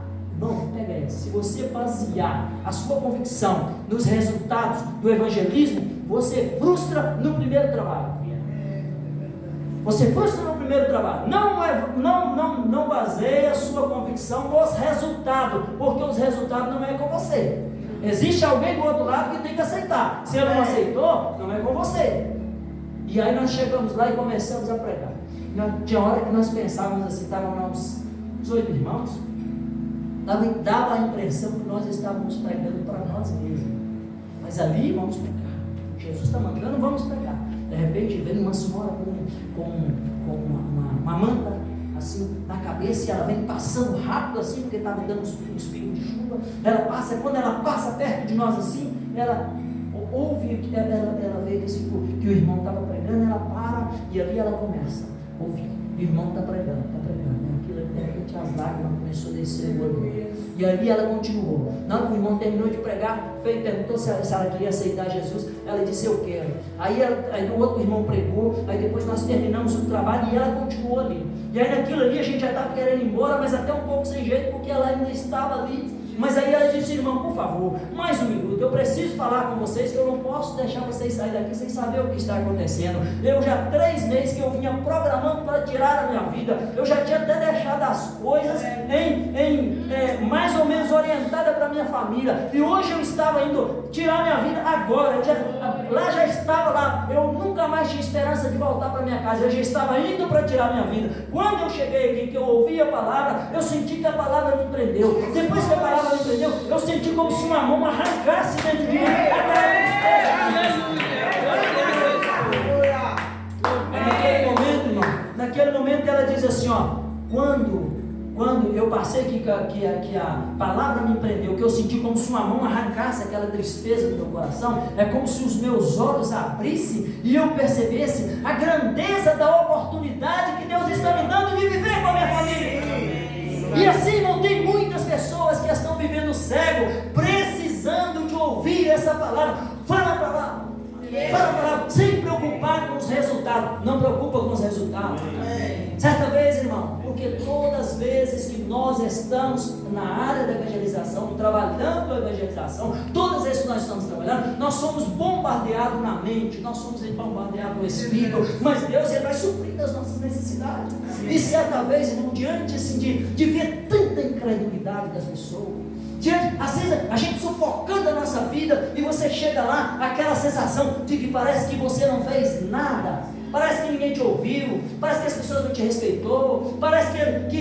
se você basear a sua convicção nos resultados do evangelismo, você frustra no primeiro trabalho. Você frustra no primeiro trabalho. Não baseia a sua convicção nos resultados, porque os resultados não é com você. Existe alguém do outro lado que tem que aceitar. Se ele não aceitou, não é com você. E aí nós chegamos lá e começamos a pregar. Tinha hora que nós pensávamos assim, estavam lá uns 8 irmãos, dava a impressão que nós estávamos pregando para nós mesmos. Mas ali vamos pregar. Jesus está mandando, vamos pregar. De repente vem uma senhora com uma manta assim na cabeça, e ela vem passando rápido assim, porque estava dando uns pingos de chuva. Quando ela passa perto de nós assim, ela ouve que ela vê que o irmão estava pregando, ela para e ali ela começa a ouvir. O irmão está pregando. Aquilo, de repente, as lágrimas começou a descer o olho. E ali ela continuou. Na hora que o irmão terminou de pregar, perguntou se ela queria aceitar Jesus. Ela disse, eu quero. Aí o outro irmão pregou. Aí depois nós terminamos o trabalho e ela continuou ali. E aí naquilo ali a gente já estava querendo ir embora, mas até um pouco sem jeito, porque ela ainda estava ali. Mas aí ela disse, irmão, por favor, mais um minuto, eu preciso falar com vocês, que eu não posso deixar vocês saírem daqui sem saber o que está acontecendo. Eu já 3 meses que eu vinha programando para tirar a minha vida, eu já tinha até deixado as coisas mais ou menos orientada para a minha família, e hoje eu estava indo tirar minha vida agora, lá já estava lá, eu nunca mais tinha esperança de voltar para minha casa, eu já estava indo para tirar minha vida. Quando eu cheguei aqui, que eu ouvi a palavra, eu senti que a palavra me prendeu. Depois que a palavra me prendeu, eu senti como se uma mão arrancasse dentro de mim. Naquele momento ela diz assim, quando eu passei que a palavra me prendeu, que eu senti como se uma mão arrancasse aquela tristeza do meu coração, é como se os meus olhos abrissem e eu percebesse a grandeza da oportunidade que Deus está me dando de viver com a minha família. E assim, não tem muitas pessoas que estão vivendo cego, precisando de ouvir essa palavra. Fala para lá, sem preocupar com os resultados. Não preocupa com os resultados. Certa vez, irmão, porque todas as vezes que nós estamos na área da evangelização, trabalhando a evangelização, todas as vezes que nós estamos trabalhando, nós somos bombardeados na mente, nós somos bombardeados no espírito, mas Deus, Ele vai suprir as nossas necessidades. E certa vez, irmão, diante assim, de ver tanta incredulidade das pessoas, às vezes a gente sufocando a nossa vida, e você chega lá, aquela sensação de que parece que você não fez nada, parece que ninguém te ouviu, parece que as pessoas não te respeitou, parece que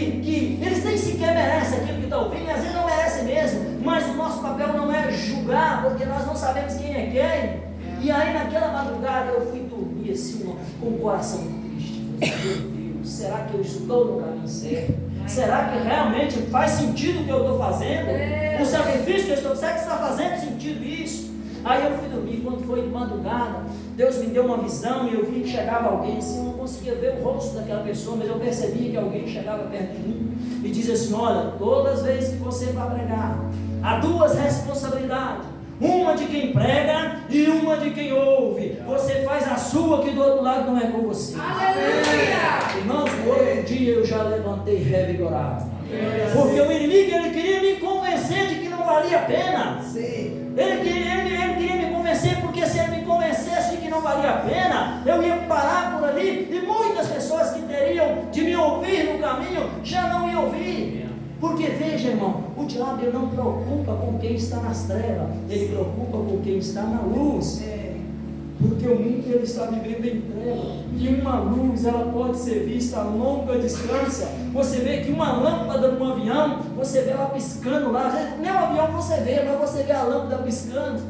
eles nem sequer merecem aquilo que estão ouvindo, e às vezes não merecem mesmo, mas o nosso papel não é julgar, porque nós não sabemos quem é quem. E aí naquela madrugada eu fui dormir assim, com o coração triste. Meu Deus, será que eu estou no caminho certo? Será que realmente faz sentido o que eu estou fazendo? O sacrifício que eu estou, será que está fazendo sentido isso? Aí eu fui dormir. Quando foi de madrugada, Deus me deu uma visão e eu vi que chegava alguém assim, eu não conseguia ver o rosto daquela pessoa, mas eu percebia que alguém chegava perto de mim e dizia assim: olha, todas as vezes que você vai pregar, há duas responsabilidades, uma de quem prega e uma de quem ouve. Você faz a sua, que do outro lado não é com você. Aleluia! Irmãos, no outro dia eu já levantei revigorado, porque o inimigo, ele queria me convencer de que não valia a pena. Ele queria me convencer, porque se ele me convencesse de que não valia a pena, eu ia parar por ali, e muitas pessoas que teriam de me ouvir no caminho já não iam ouvir. Porque veja, irmão, o diabo, ele não preocupa com quem está nas trevas, ele preocupa com quem está na luz. Porque o mundo, ele está vivendo em trevas, e uma luz, ela pode ser vista a longa distância. Você vê que uma lâmpada num avião, você vê ela piscando lá, nem o avião você vê, mas você vê a lâmpada piscando.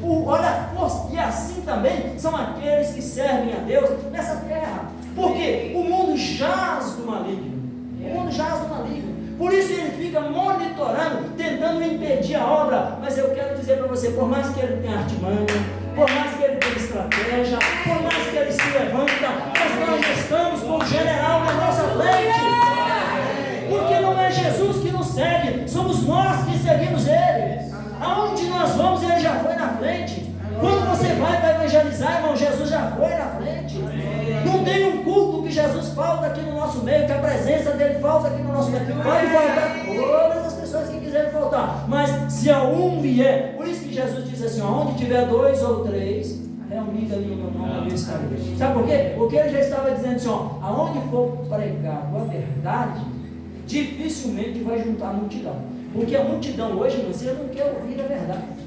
Olha a força. E assim também são aqueles que servem a Deus nessa terra, porque o mundo jaz do maligno. O mundo jaz do maligno. Por isso ele fica monitorando, tentando impedir a obra. Mas eu quero dizer para você, por mais que ele tenha artimanha, por mais que ele tenha estratégia, por mais que ele se levanta, mas nós estamos com o general na nossa frente. Porque não é Jesus que nos segue, somos nós que seguimos ele. Aonde nós vamos, ele já foi na frente. Quando você vai para evangelizar, irmão, Jesus já foi na frente. Não tem um culto que Jesus falta aqui no nosso meio, que a presença dele falta aqui no nosso meio. Pode faltar todas as pessoas que quiserem faltar, mas se a um vier, por isso que Jesus diz assim: onde tiver 2 ou 3 reunidos ali no meu nome, eu estarei. Sabe por quê? Porque ele já estava dizendo assim: aonde for pregado a verdade, dificilmente vai juntar a multidão. Porque a multidão hoje, você não quer ouvir a verdade.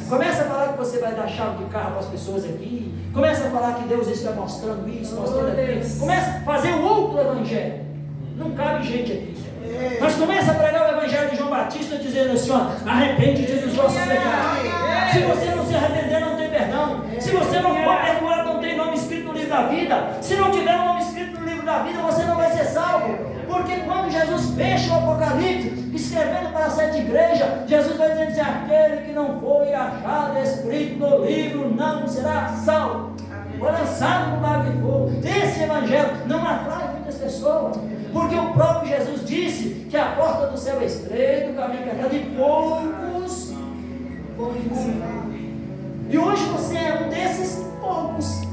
Começa a falar que você vai dar chave de carro para as pessoas aqui. Começa a falar que Deus está mostrando isso, mostrando aquilo. Começa a fazer o outro evangelho. Não cabe gente aqui. Mas começa a pregar o evangelho de João Batista, dizendo assim: arrepende-te dos vossos pecados. Se você não se arrepender, não tem perdão. Se você não for perdoado, não tem nome escrito no livro da vida. Se não tiver o nome escrito no livro da vida, você não vai ser salvo. Porque quando Jesus fecha o Apocalipse, escrevendo para a 7 igrejas, Jesus vai dizendo assim: aquele que não foi achado escrito no livro não será salvo. Foi lançado no lago de fogo. Esse evangelho não atrai muitas pessoas, porque o próprio Jesus disse que a porta do céu é estreita, o caminho é apertado, e poucos vão encontrar. E hoje você é um desses poucos.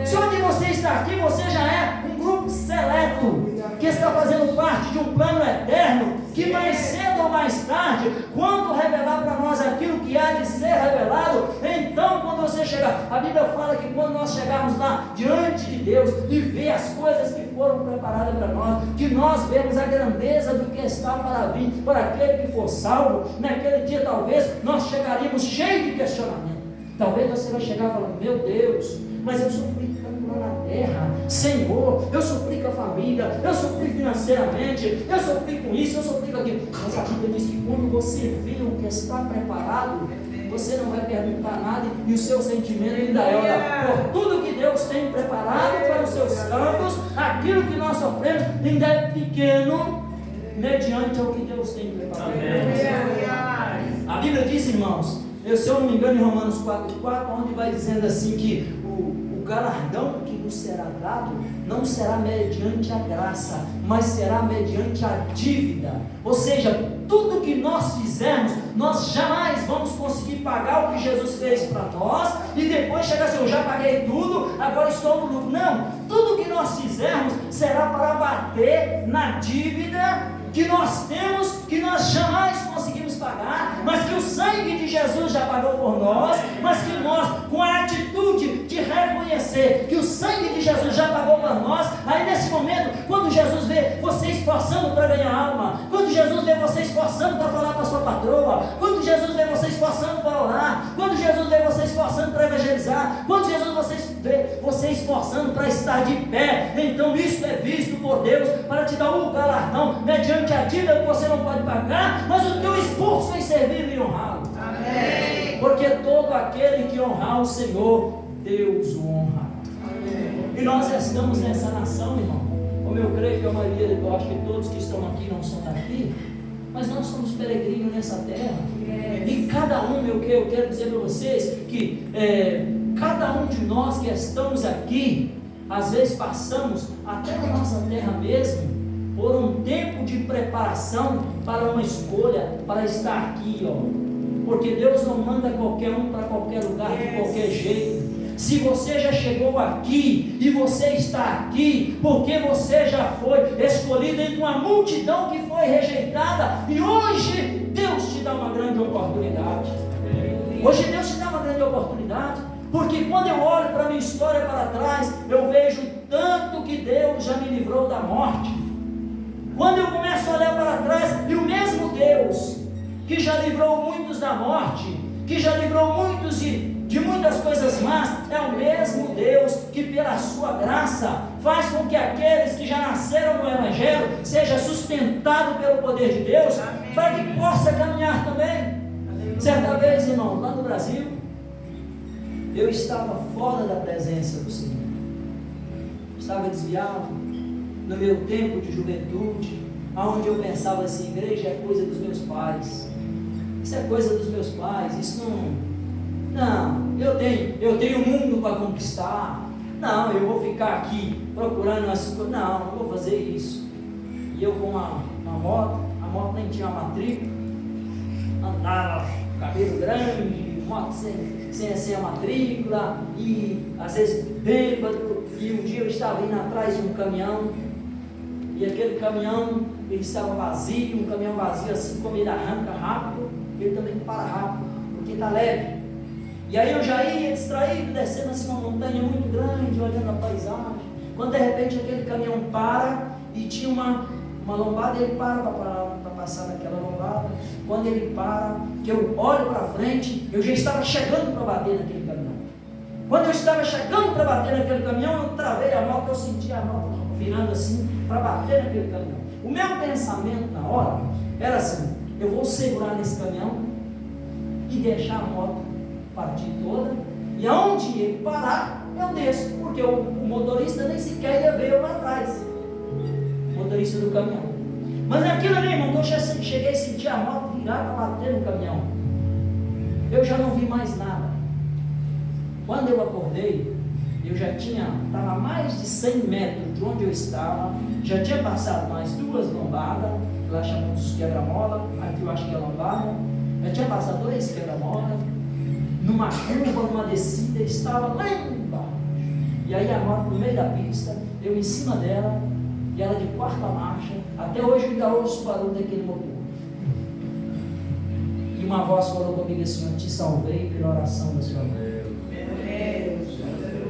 Só de você estar aqui, você já é um grupo seleto, que está fazendo parte de um plano eterno, que mais cedo ou mais tarde, quando revelar para nós aquilo que há de ser revelado, então quando você chegar, a Bíblia fala que quando nós chegarmos lá diante de Deus e ver as coisas que foram preparadas para nós, que nós vemos a grandeza do que está para vir, para aquele que for salvo, naquele dia talvez nós chegaríamos cheios de questionamento. Talvez você vai chegar falando: meu Deus, mas eu sofri tanto lá na terra, Senhor, eu sofri com a família, eu sofri financeiramente, eu sofri com isso, eu sofri com aquilo. Mas a Bíblia diz que quando você vê o que está preparado, você não vai perguntar nada, e o seu sentimento ainda é: por tudo que Deus tem preparado para os seus santos, aquilo que nós sofremos ainda é pequeno, mediante ao que Deus tem preparado. A Bíblia diz, irmãos, se eu não me engano, em Romanos 4,4, onde vai dizendo assim que o galardão que nos será dado não será mediante a graça, mas será mediante a dívida. Ou seja, tudo que nós fizermos, nós jamais vamos conseguir pagar o que Jesus fez para nós e depois chegar assim: eu já paguei tudo, agora estou no lucro. Não, tudo que nós fizermos será para bater na dívida que nós temos, que nós jamais conseguimos pagar, mas que o sangue de Jesus já pagou por nós, mas que nós, com a atitude de reconhecer que o sangue de Jesus já pagou por nós, aí nesse momento, quando Jesus vê você esforçando para ganhar alma, quando Jesus vê você esforçando para falar para sua patroa, quando Jesus vê você esforçando para orar, quando Jesus vê você esforçando para evangelizar, quando Jesus vê você esforçando para estar de pé, então isso é visto por Deus para te dar um galardão mediante a dívida que você não pode pagar, mas o teu esforço em servir e honrá-lo. Amém. Porque todo aquele que honrar o Senhor, Deus o honra. Amém. E nós estamos nessa nação, irmão. Como eu creio que a maioria, eu acho que todos que estão aqui não são daqui, mas nós somos peregrinos nessa terra. E cada um, eu quero dizer para vocês que cada um de nós que estamos aqui, às vezes passamos até na nossa terra mesmo por um tempo de preparação para uma escolha, para estar aqui, porque Deus não manda qualquer um para qualquer lugar de qualquer jeito. Se você já chegou aqui e você está aqui, porque você já foi escolhido entre uma multidão que foi rejeitada, e hoje Deus te dá uma grande oportunidade. Hoje Deus te dá uma grande oportunidade, porque quando eu olho para a minha história para trás, eu vejo tanto que Deus já me livrou da morte. Quando eu começo a olhar para trás, e o mesmo Deus que já livrou muitos da morte, que já livrou muitos de muitas coisas más, é o mesmo Deus que pela sua graça faz com que aqueles que já nasceram no Evangelho seja sustentado pelo poder de Deus, para que possa caminhar também. Certa vez, irmão, lá no Brasil, eu estava fora da presença do Senhor, estava desviado no meu tempo de juventude, onde eu pensava assim: igreja é coisa dos meus pais, isso é coisa dos meus pais, isso não, eu tenho um mundo para conquistar, não, eu vou ficar aqui procurando essas coisas, não vou fazer isso. E eu com uma moto, a moto nem tinha matrícula, andava cabelo grande, moto sem a matrícula, e às vezes bêbado, e um dia eu estava indo atrás de um caminhão, e aquele caminhão, ele estava vazio, um caminhão vazio assim, como ele arranca rápido, ele também para rápido, porque está leve. E aí eu já ia distraído, descendo assim uma montanha muito grande, olhando a paisagem, quando de repente aquele caminhão para, e tinha uma lombada, ele para passar naquela lombada. Quando ele para, que eu olho para frente, eu já estava chegando para bater naquele caminhão. Quando eu estava chegando para bater naquele caminhão, eu travei a moto, eu senti a moto virando assim, para bater naquele caminhão. O meu pensamento na hora era assim: eu vou segurar nesse caminhão e deixar a moto partir toda, e aonde ele parar, eu desço, porque o motorista nem sequer ia ver eu lá atrás, o motorista do caminhão. Mas naquilo ali, irmão, eu cheguei a sentir a moto virar para bater no caminhão, eu já não vi mais nada. Quando eu acordei, eu já estava a mais de 100 metros de onde eu estava, já tinha passado mais 2 lombadas, lá chamamos de quebra-mola, aqui eu acho que é lombada, já tinha passado 2 quebra-molas, numa curva, numa descida, estava lá embaixo, e aí a moto no meio da pista, eu em cima dela, e ela de 4ª marcha, até hoje eu ainda ouço o barulho daquele motor, e uma voz falou comigo assim: eu te salvei pela oração da sua mãe.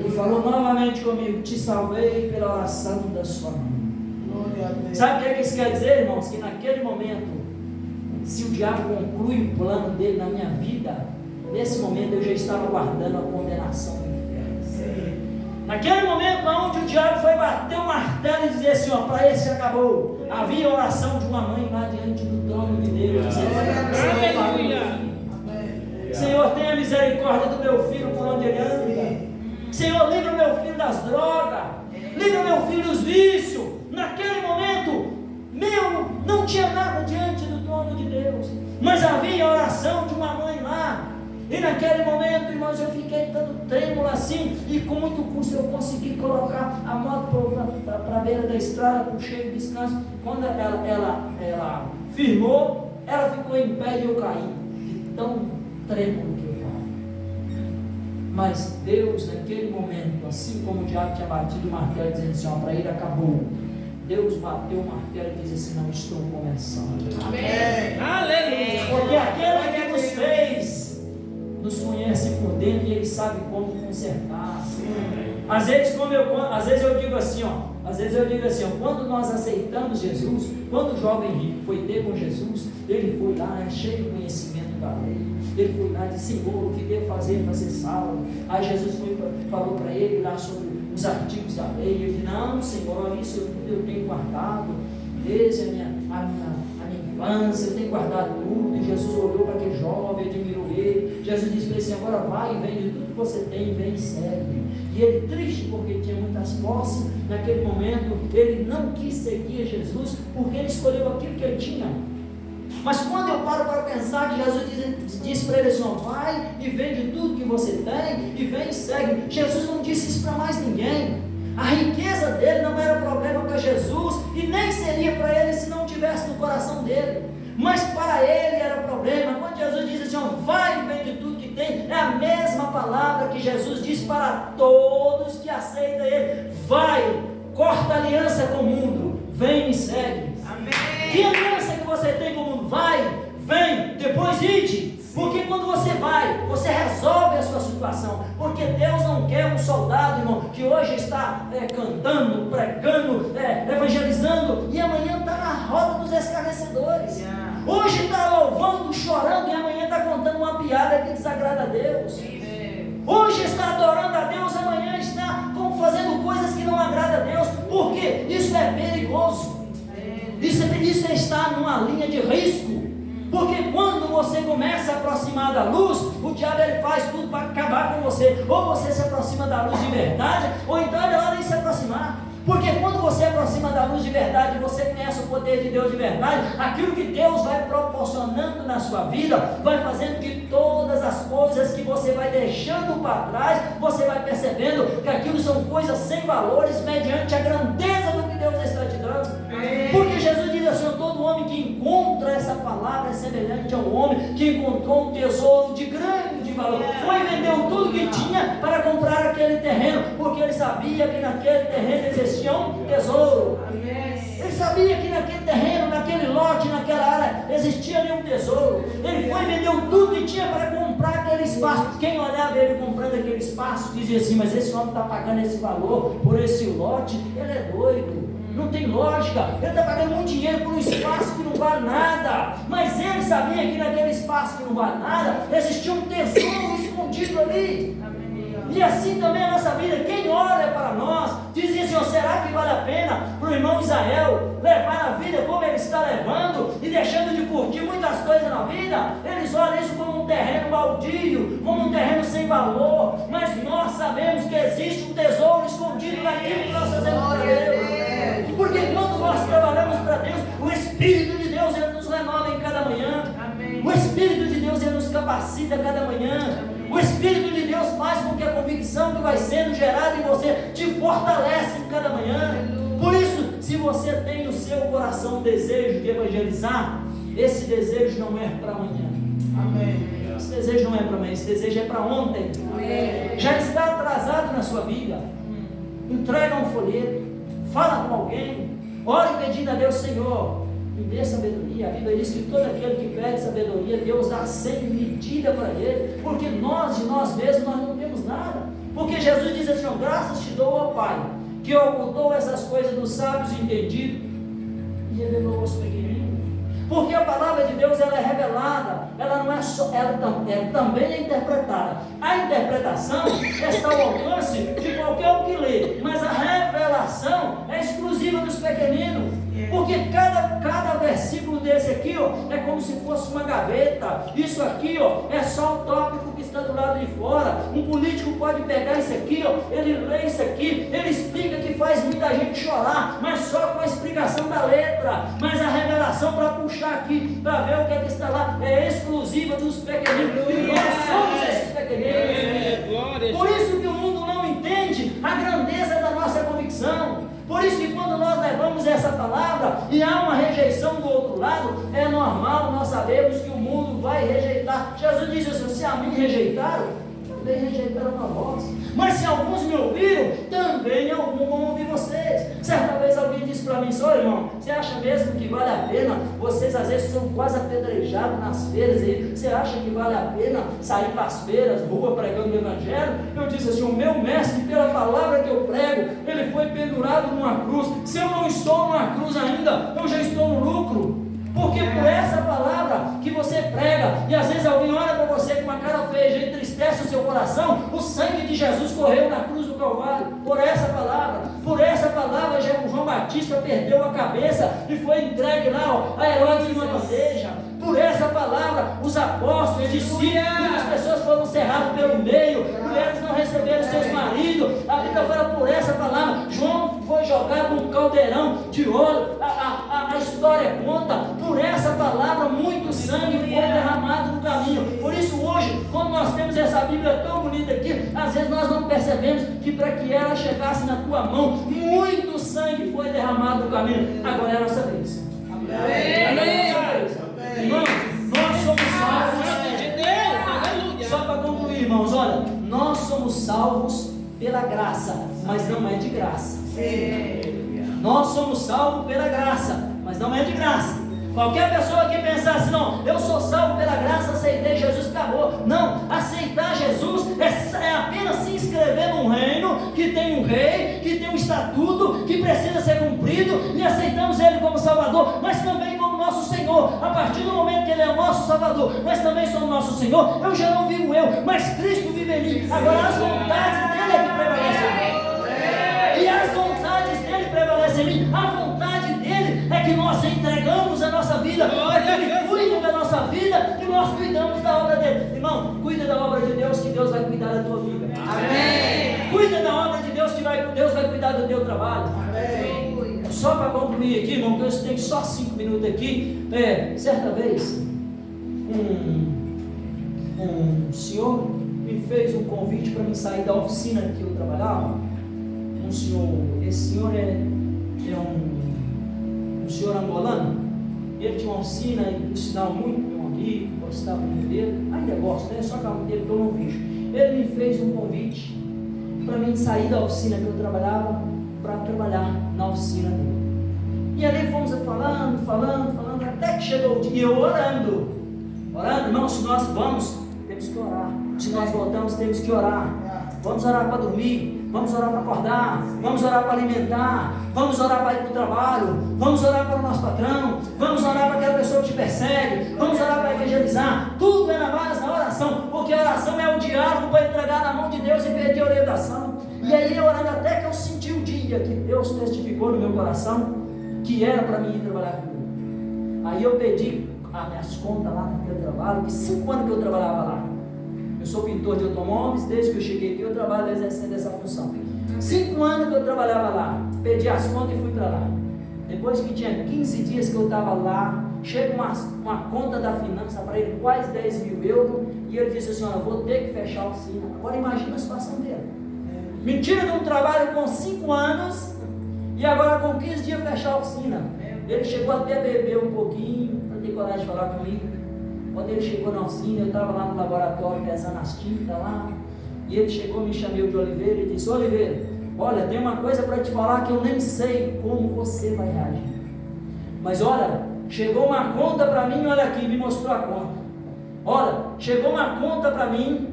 E falou novamente comigo: te salvei pela oração da sua mãe. Sabe o que isso quer dizer, irmãos? Que naquele momento, se o diabo conclui o plano dele na minha vida, nesse momento eu já estava guardando a condenação do inferno. Naquele momento onde o diabo foi bater o martelo e dizer assim: ó, para esse acabou, havia a oração de uma mãe lá diante do trono de Deus, dizendo: Senhor, tenha misericórdia do meu filho por onde ele anda. Senhor, livra o meu filho das drogas, livra o meu filho dos vícios. Naquele momento, não tinha nada diante do trono de Deus, mas havia a oração de uma mãe lá, E naquele momento, irmãos, eu fiquei tanto trêmulo assim, e com muito custo eu consegui colocar a moto para a beira da estrada, puxei o descanso. Quando ela firmou, ela ficou em pé e eu caí, de tão trêmulo que eu estava. Mas Deus, naquele momento, assim como o diabo tinha batido o martelo, dizendo assim, ó, para ele acabou, Deus bateu o martelo e disse assim, não, estou começando. Amém. Aleluia. Porque aquele que nos fez nos conhece por dentro e Ele sabe como consertar. Às vezes eu digo assim, quando nós aceitamos Jesus, quando o jovem rico foi ter com Jesus, ele foi lá, cheio de conhecimento da lei, ele foi lá e disse, Senhor, o que devo fazer para ser salvo? Aí Jesus falou para ele lá sobre os artigos da lei, ele disse, não, Senhor, isso tudo eu tenho guardado, desde a minha infância, eu tenho guardado tudo. E Jesus olhou para aquele jovem, admirou ele. Jesus disse para ele assim, agora vai e vende tudo que você tem, vem e segue. E ele, triste porque tinha muitas posses, naquele momento ele não quis seguir Jesus, porque ele escolheu aquilo que ele tinha. Mas quando eu paro para pensar que Jesus disse para ele assim, vai e vende tudo que você tem e vem e segue. Jesus não disse isso para mais ninguém. A riqueza dele não era problema para Jesus e nem seria para ele se não tivesse no coração dele. Mas para ele era problema. Quando Jesus diz assim, vai e vende tudo que tem, é a mesma palavra que Jesus diz para todos que aceitam ele. Vai, corta aliança com o mundo, vem e segue. Amém. Que aliança que você tem com o mundo? Vai, vem, depois ide. Porque quando você vai, você resolve a sua situação. Porque Deus não quer um soldado, irmão, que hoje está cantando, pregando, evangelizando, e amanhã está na roda dos escarnecedores. Hoje está louvando, chorando, e amanhã está contando uma piada que desagrada a Deus. Hoje está adorando a Deus, amanhã está fazendo coisas que não agradam a Deus. Porque isso é perigoso. Isso está numa linha de risco. Porque quando você começa a aproximar da luz, o diabo ele faz tudo para acabar com você. Ou você se aproxima da luz de verdade, ou então é melhor nem se aproximar. Porque quando você aproxima da luz de verdade, você conhece o poder de Deus de verdade, aquilo que Deus vai proporcionando na sua vida, vai fazendo que todas as coisas que você vai deixando para trás, você vai percebendo que aquilo são coisas sem valores, mediante a grandeza do que Deus está te dando. Porque Jesus diz assim, todo homem que encontra essa palavra é semelhante ao homem que encontrou um tesouro de grande valor. Foi e vendeu tudo que tinha para comprar aquele terreno, porque ele sabia que naquele terreno existia um tesouro. Ele sabia que naquele terreno, naquele lote, naquela área, existia ali um tesouro. Ele foi e vendeu tudo que tinha para comprar aquele espaço. Quem olhava ele comprando aquele espaço, dizia assim, mas esse homem está pagando esse valor por esse lote, ele é doido. Não tem lógica, ele está pagando muito dinheiro por um espaço que não vale nada. Mas ele sabia que naquele espaço que não vale nada, existia um tesouro escondido ali. E assim também a nossa vida, quem olha para nós, dizia assim, será que vale a pena para o irmão Israel levar a vida como ele está levando e deixando de curtir muitas coisas na vida? Eles olham isso como um terreno baldio, como um terreno sem valor, mas nós sabemos que existe um tesouro escondido naquilo que nós fazemos para Deus. Porque quando nós trabalhamos para Deus, o Espírito de Deus ele nos renova em cada manhã. O Espírito de Deus ele nos capacita a cada manhã. O Espírito de Deus faz com que a convicção que vai sendo gerada em você te fortalece em cada manhã. Por isso, se você tem no seu coração o desejo de evangelizar, esse desejo não é para amanhã. Amém. Esse desejo não é para amanhã, esse desejo é para ontem. Amém. Já está atrasado na sua vida. Entrega um folheto, fala com alguém, ore pedindo a Deus, Senhor, me dê sabedoria. A Bíblia diz que todo aquele que pede sabedoria, Deus dá sem medida para ele, porque nós de nós mesmos nós não temos nada. Porque Jesus diz assim, graças te dou, ó Pai, que ocultou essas coisas dos sábios e entendidos e revelou aos pequeninos. Porque a palavra de Deus ela é revelada, ela não é só, ela também é interpretada. A interpretação está ao alcance de qualquer um que lê, mas a revelação é exclusiva dos pequeninos. Porque cada versículo desse aqui, é como se fosse uma gaveta. Isso aqui, é só o tópico que está do lado de fora. Um político pode pegar isso aqui, ele lê isso aqui, ele explica que faz muita gente chorar, mas só com a explicação da letra, mas a revelação para puxar aqui, para ver o que é que está lá, é exclusiva dos pequeninos. E nós somos esses pequeninos. Por isso que o mundo não entende a grandeza da nossa convicção. Por isso que quando nós levamos essa palavra e há uma rejeição do outro lado, é normal nós sabermos que o mundo vai rejeitar. Jesus disse assim: se a mim rejeitaram, também rejeitaram a vós. Mas se alguns me ouviram, também alguns vão ouvir vocês. Certa vez alguém disse para mim: só irmão, você acha mesmo que vale a pena? Vocês às vezes são quase apedrejados nas feiras aí. Você acha que vale a pena sair para as feiras, rua, pregando o evangelho? Eu disse assim: o meu mestre, pela palavra que eu prego, ele foi pendurado numa cruz. Se eu não estou numa cruz ainda, eu já estou no lucro. Porque por essa palavra que você prega, e às vezes alguém olha para você com uma cara feia e entristece o seu coração, o sangue de Jesus correu na cruz do Calvário. Por essa palavra, João Batista perdeu a cabeça e foi entregue lá a Herodes em uma bandeja. Por essa palavra, os apóstolos, discípulos, muitas pessoas foram cerradas pelo meio, mulheres não receberam seus maridos. A Bíblia fala por essa palavra. João foi jogado num caldeirão de óleo. A história conta. Por essa palavra, muito sangue foi derramado no caminho. Por isso hoje, quando nós temos essa Bíblia tão bonita aqui, às vezes nós não percebemos que para que ela chegasse na tua mão, muito sangue foi derramado no caminho. Agora é a nossa vez. Amém. Irmãos, nós somos salvos de Deus. Só para concluir, irmãos, olha, nós somos salvos pela graça, mas não é de graça. Nós somos salvos pela graça, mas não é de graça. Qualquer pessoa que pensar assim: não, eu sou salvo pela graça, aceitei Jesus, acabou. Não, aceitar Jesus é apenas se inscrever num reino que tem um rei, que tem um estatuto, que precisa ser cumprido, e aceitamos Ele como Salvador, mas também como nosso Senhor. A partir do momento que Ele é o nosso Salvador, mas também somos nosso Senhor, eu já não vivo eu, mas Cristo vive em mim. Agora as vontades dEle é que prevalecem em mim. E as vontades dEle prevalecem em mim. A vontade dEle é que nós entregamos a nossa vida, é que Ele cuida da nossa vida, e nós cuidamos da obra dEle. Irmão, cuida da obra de Deus, que Deus vai cuidar da tua vida. Amém. Cuida da obra de Deus, que Deus vai cuidar do teu trabalho. Amém. Só para concluir aqui, irmão, que eu tenho só 5 minutos aqui. Certa vez, um senhor me fez um convite para mim sair da oficina que eu trabalhava. Esse senhor é um senhor angolano. Ele tinha uma oficina e por sinal muito meu amigo, gostava muito dele, ainda gosto, né? Só que há muito tempo que eu não vejo. Ele me fez um convite para mim sair da oficina que eu trabalhava para trabalhar na oficina dele. E ali fomos falando, até que chegou o dia, e eu orando, irmão, se nós vamos, temos que orar. Se nós voltamos, temos que orar. Vamos orar para dormir, vamos orar para acordar, vamos orar para alimentar, vamos orar para ir para o trabalho, vamos orar para o nosso patrão, vamos orar para aquela pessoa que te persegue, vamos orar para evangelizar. Tudo é na base da oração, porque a oração é o diálogo para entregar na mão de Deus e pedir orientação. E aí orando até que eu senti o dia que Deus testificou no meu coração que era para mim ir trabalhar comigo. Aí eu pedi as minhas contas lá naquele trabalho, que 5 anos que eu trabalhava lá. Eu sou pintor de automóveis, desde que eu cheguei aqui eu trabalho exercendo essa função. 5 anos que eu trabalhava lá, pedi as contas e fui para lá. Depois que tinha 15 dias que eu estava lá, chega uma conta da finança para ele, quase 10 mil euros, e ele disse assim: olha, eu vou ter que fechar a oficina. Agora imagina a situação dele. Me tira de um trabalho com 5 anos, e agora com 15 dias fechar a oficina. Ele chegou até a beber um pouquinho, para ter coragem de falar comigo. Quando ele chegou na oficina, eu estava lá no laboratório pesando as tintas lá, e ele chegou, me chamou de Oliveira e disse: Oliveira, olha, tem uma coisa para te falar que eu nem sei como você vai reagir. Mas olha, chegou uma conta para mim, olha aqui, me mostrou a conta. Olha, chegou uma conta para mim,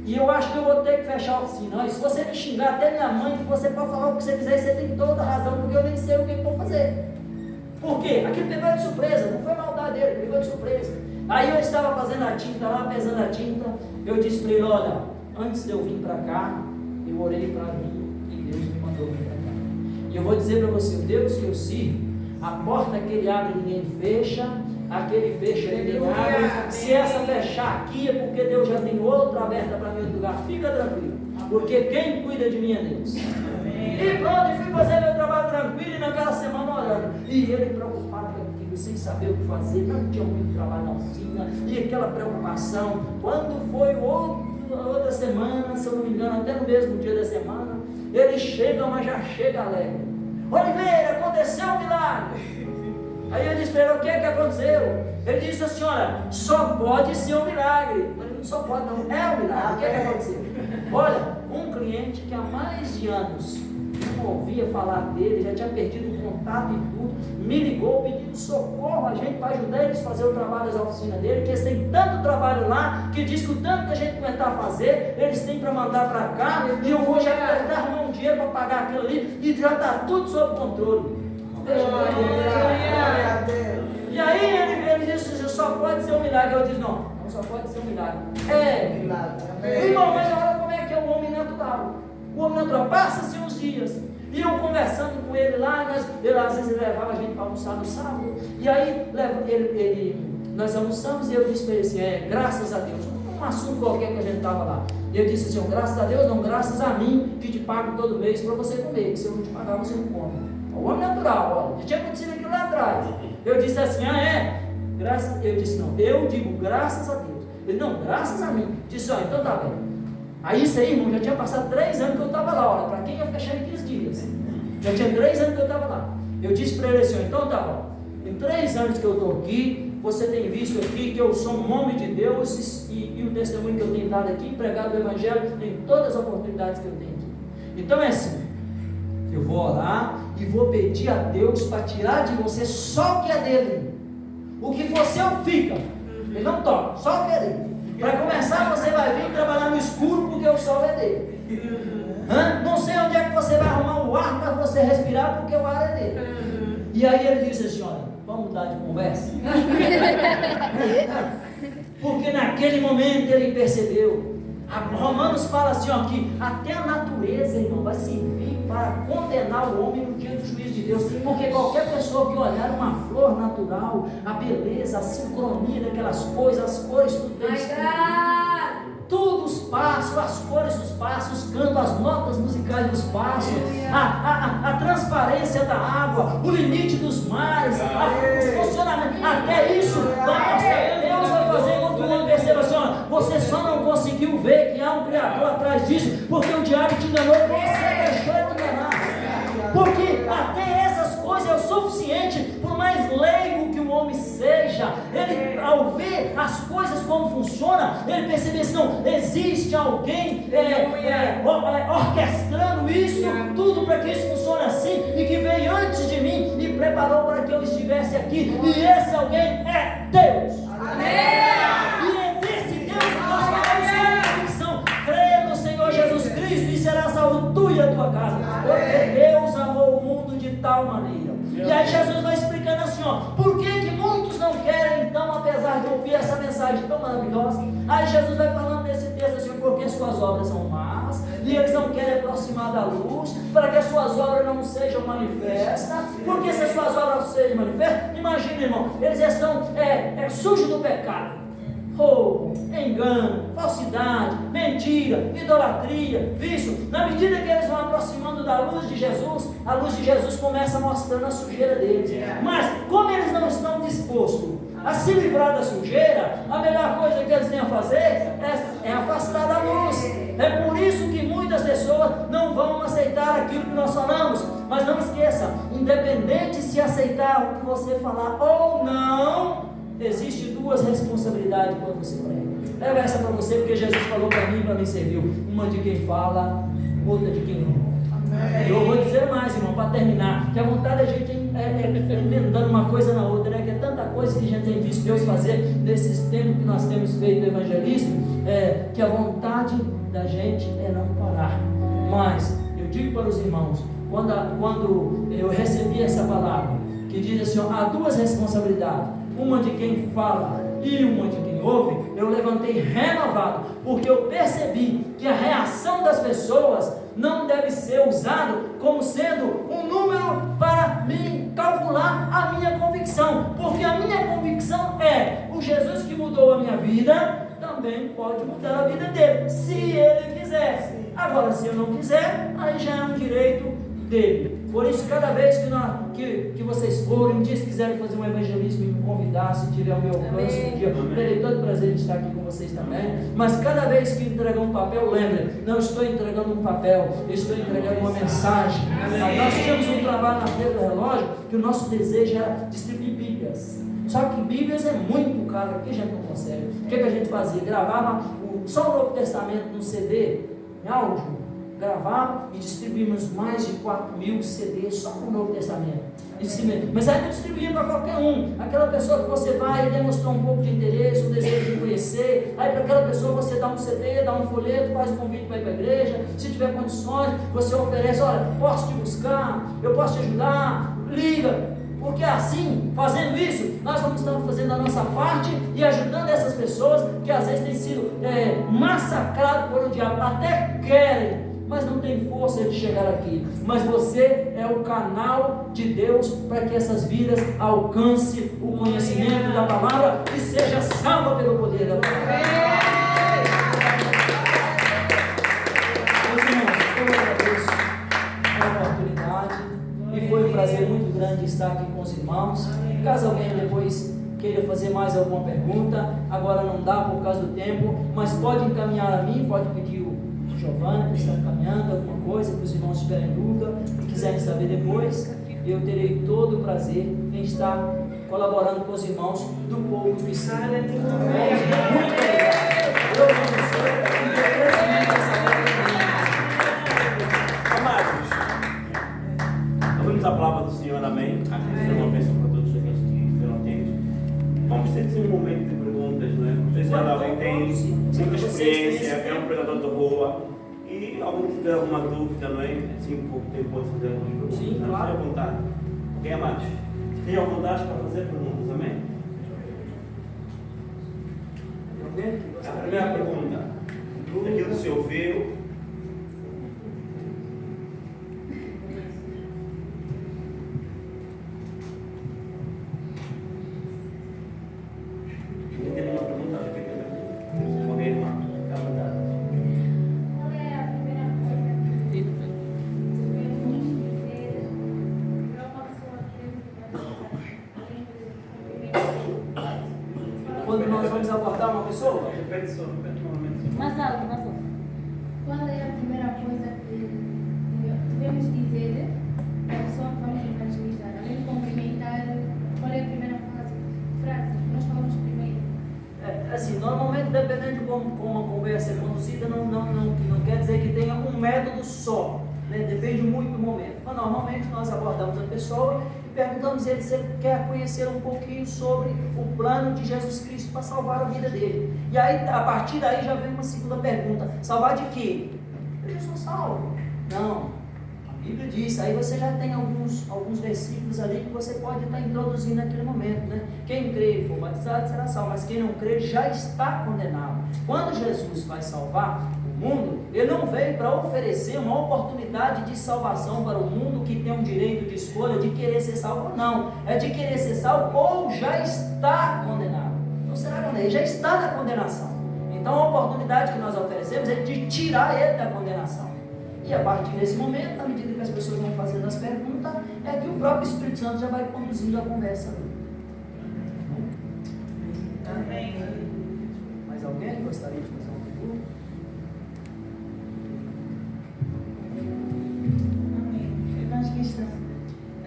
e eu acho que eu vou ter que fechar a oficina. Olha, se você me xingar, até minha mãe, você pode falar o que você quiser, você tem toda a razão, porque eu nem sei o que eu vou fazer. Por quê? Aquilo pegou de surpresa, não foi maldade dele, pegou de surpresa. Aí eu estava fazendo a tinta lá, pesando a tinta, eu disse para ele: olha, antes de eu vir para cá, eu orei para mim e Deus me mandou vir para cá. E eu vou dizer para você, o Deus que eu sirvo, a porta que Ele abre ninguém fecha, aquele fecha ninguém abre. Se essa fechar aqui é porque Deus já tem outra aberta para mim em outro lugar. Fica tranquilo, porque quem cuida de mim é Deus. E pronto, fui fazer meu trabalho tranquilo, e naquela semana orando. e ele preocupado com aquilo, sem saber o que fazer, não tinha muito trabalho na oficina, e aquela preocupação. Quando foi outra semana, se eu não me engano, até no mesmo dia da semana, ele chega, mas já chega alegre. Oliveira, aconteceu um milagre. Aí eu disse para ele: o que é que aconteceu? Ele disse assim: olha, só pode ser um milagre. Eu falei: não só pode, não, é um milagre. O que é que aconteceu? Olha, um cliente que há mais de anos não ouvia falar dele, já tinha perdido o contato e tudo, me ligou pedindo socorro a gente para ajudar eles a fazer o trabalho da oficina dele, que eles têm tanto trabalho lá, que diz que o tanto que a gente aguentar fazer, eles têm para mandar para cá, e eu vou já tentar arrumar um dinheiro para pagar aquilo ali, e já está tudo sob controle. E aí ele disse: só pode ser um milagre. Eu disse: não só pode ser um milagre. Irmão, mas olha como é que é o homem natural. O homem natural, passa-se uns dias, e eu conversando com ele lá, às vezes ele levava a gente para almoçar no sábado, e aí nós almoçamos, e eu disse para ele assim: graças a Deus, um assunto qualquer que a gente estava lá. E eu disse assim: graças a Deus, não, graças a mim, que te pago todo mês para você comer, que se eu não te pagar, você não come. O homem natural, já tinha acontecido aquilo lá atrás. Eu disse assim: eu disse: não, eu digo graças a Deus. Ele: não, graças a mim. Disse: então tá bem. Aí isso aí, irmão, já tinha passado 3 anos que eu estava lá. Olha, para quem ia fechar em 15 dias? Já tinha 3 anos que eu estava lá. Eu disse para ele assim: então tá bom, em 3 anos que eu estou aqui, você tem visto aqui que eu sou um homem de Deus, e o testemunho que eu tenho dado aqui, pregado o Evangelho em todas as oportunidades que eu tenho aqui. Então é assim, eu vou orar e vou pedir a Deus para tirar de você só o que é dele. O que for seu fica, ele não toca, só o que é dele. Para começar, você vai vir trabalhar no escuro, porque o sol é dele. Não sei onde é que você vai arrumar o ar para você respirar, porque o ar é dele. E aí ele disse assim: olha, vamos mudar de conversa. Porque naquele momento ele percebeu. Romanos fala assim, ó, que até a natureza, irmão, vai servir para condenar o homem no dia do juízo de Deus. Porque qualquer pessoa que olhar uma flor natural, a beleza, a sincronia daquelas coisas, as cores, tudo os passos, as cores dos passos, os cantos, as notas musicais dos passos, a transparência da água, o limite dos mares, o funcionamento, até isso vai mostrar. Deus vai fazer com que o homem perceba assim: ó, você só não conseguiu ver que há um Criador atrás disso, porque o diabo te enganou, você deixou ele enganar. Porque até essas coisas é o suficiente, por mais leigo que o homem seja, ele, ao ver as coisas como funciona, ele percebe assim: não, existe alguém orquestrando isso tudo para que isso funcione assim, e que veio antes de mim e preparou para que eu estivesse aqui, e esse alguém é Deus. Amém. E é desse Deus que nós falamos com convicção: creia no Senhor Jesus Cristo e será salvo tu e a tua casa, porque Deus amou o mundo de tal maneira. E aí Jesus vai explicando assim, ó, por que muitos não querem então, apesar de ouvir essa mensagem tão maravilhosa. Aí Jesus vai falando nesse texto assim: porque suas obras são más, e eles não querem aproximar da luz, para que as suas obras não sejam manifestas. Porque se as suas obras sejam manifestas, imagina, irmão, eles estão sujos do pecado. Roubo, engano, falsidade, mentira, idolatria, vício. Na medida que eles vão aproximando da luz de Jesus, a luz de Jesus começa mostrando a sujeira deles. Mas como eles não estão dispostos a se livrar da sujeira, a melhor coisa que eles têm a fazer é afastar da luz. É por isso que muitas pessoas não vão aceitar aquilo que nós falamos. Mas não esqueça, independente se aceitar o que você falar ou não, existe 2 responsabilidades quando você prega. Leva essa para você, porque Jesus falou para mim e para mim serviu. Uma de quem fala, outra de quem não. Amém. Eu vou dizer mais, irmão, para terminar, que a vontade da gente emendando uma coisa na outra, né? Que é tanta coisa que a gente tem visto Deus fazer nesses tempos que nós temos feito evangelismo, que a vontade da gente é não parar. Mas eu digo para os irmãos, quando eu recebi essa palavra, que diz assim, ó, há 2 responsabilidades, uma de quem fala e uma de quem ouve, eu levantei renovado, porque eu percebi que a reação das pessoas não deve ser usado como sendo um número para me calcular a minha convicção, porque a minha convicção é: o Jesus que mudou a minha vida também pode mudar a vida dele, se ele quiser. Agora, se eu não quiser, aí já é um direito dele. Por isso, cada vez que vocês forem, um dia se quiserem fazer um evangelismo e me convidar, se tiver o meu alcance, um dia eu terei todo o prazer de estar aqui com vocês também. Mas cada vez que entregar um papel, lembre, não estou entregando um papel, eu estou entregando uma mensagem. Nós tínhamos um trabalho na Feira do Relógio que o nosso desejo era distribuir Bíblias. Só que Bíblias é muito caro, aqui a gente não consegue. O que a gente fazia? Gravava só o Novo Testamento no CD, em áudio. Gravava e distribuímos mais de 4.000 CDs só no Novo Testamento. Mas aí não distribuía para qualquer um. Aquela pessoa que você vai e demonstrou um pouco de interesse, um desejo de conhecer. Aí para aquela pessoa você dá um CD, dá um folheto, faz um convite para ir para a igreja. Se tiver condições, você oferece: olha, posso te buscar, eu posso te ajudar, liga. Porque assim, fazendo isso, nós vamos estar fazendo a nossa parte e ajudando essas pessoas que às vezes têm sido massacradas por o diabo, até querem, mas não tem força de chegar aqui. Mas você é o canal de Deus para que essas vidas alcancem o conhecimento da palavra e seja salva pelo poder da palavra. Meus irmãos, eu agradeço a oportunidade e foi um prazer muito grande estar aqui com os irmãos. Caso alguém depois queira fazer mais alguma pergunta, agora não dá por causa do tempo, mas pode encaminhar a mim, pode pedir o Giovanni, que está encaminhando alguma coisa, que os irmãos tiverem dúvida e quiserem saber depois, eu terei todo o prazer em estar colaborando com os irmãos do povo do Senhor. Muito obrigado. Eu abençoe e dê crescimento a essa Amados, ouvimos a palavra do Senhor, amém? Aqui é uma bênção para todos aqueles que foram atentos. Vamos ter um momento de perguntas, não é? Não sei se alguém tem muita experiência, é um pregador de rua. E alguém tiver alguma dúvida, não é? Assim, um pouco tempo pode fazer algumas perguntas. Sim, claro. Esteja à vontade. Ok, amados? Estejam à vontade para fazer perguntas, amém? A primeira pergunta, aquilo que o Senhor viu. Quem tem uma pergunta, acho que tem alguém, irmã? Fica à vontade. Quando nós vamos abordar uma pessoa, Repete só, repete novamente. Mais alto, mais alto. Qual é a primeira coisa que devemos dizer à pessoa que vamos evangelizar? Além de cumprimentar, qual é a primeira frase que nós falamos primeiro? assim, normalmente, dependendo de como a conversa é conduzida, não quer dizer que tenha um método só, né? Depende muito do momento. Mas normalmente nós abordamos a pessoa e perguntamos ele se ele quer conhecer um pouquinho sobre o plano de Jesus Cristo para salvar a vida dele. E aí, a partir daí já vem uma segunda pergunta: salvar de quê? Eu sou salvo. Não. A Bíblia diz, aí você já tem alguns versículos ali que você pode estar introduzindo naquele momento, né? Quem crê e for batizado será salvo, mas quem não crê já está condenado. Quando Jesus vai salvar o mundo, ele não veio para oferecer uma oportunidade de salvação para o mundo que tem um direito de escolha de querer ser salvo ou não. É de querer ser salvo ou já está condenado. Não será condenado, ele já está na condenação. Então a oportunidade que nós oferecemos é de tirar ele da condenação. E a partir desse momento, à medida que as pessoas vão fazendo as perguntas, é que o próprio Espírito Santo já vai conduzindo a conversa. Amém. Mais alguém gostaria de fazer uma pergunta? Amém. Evangelista,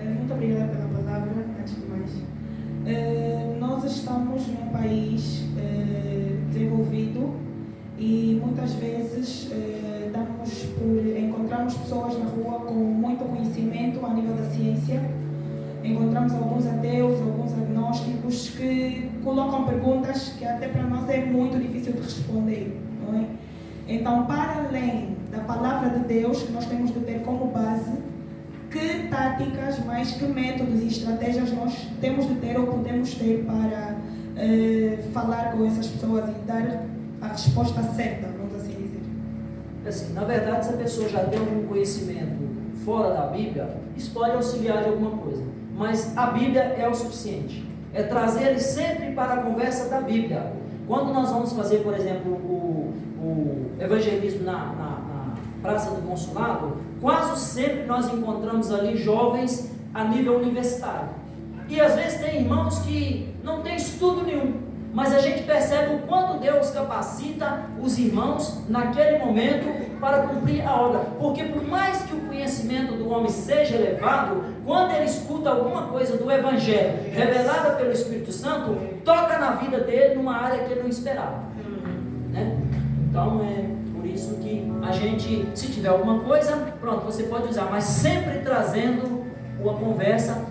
muito obrigada pela palavra, antes de mais. Nós estamos num país desenvolvido e muitas vezes encontramos pessoas na rua com muito conhecimento a nível da ciência. Encontramos alguns ateus, alguns agnósticos que colocam perguntas que até para nós é muito difícil de responder, não é? Então, para além da palavra de Deus que nós temos de ter como base, que táticas, mais que métodos e estratégias nós temos de ter ou podemos ter para falar com essas pessoas e dar a resposta certa, vamos assim dizer? Assim, na verdade, se a pessoa já tem algum conhecimento fora da Bíblia, isso pode auxiliar de alguma coisa. Mas a Bíblia é o suficiente. É trazer ele sempre para a conversa da Bíblia. Quando nós vamos fazer, por exemplo, o evangelismo na Praça do Consulado, quase sempre nós encontramos ali jovens a nível universitário. E às vezes tem irmãos que não têm estudo nenhum, mas a gente percebe o quanto Deus capacita os irmãos naquele momento para cumprir a obra. Porque por mais que o conhecimento do homem seja elevado, quando ele escuta alguma coisa do Evangelho revelada pelo Espírito Santo, toca na vida dele numa área que ele não esperava, né? Então é por isso que a gente, se tiver alguma coisa, pronto, você pode usar, mas sempre trazendo uma conversa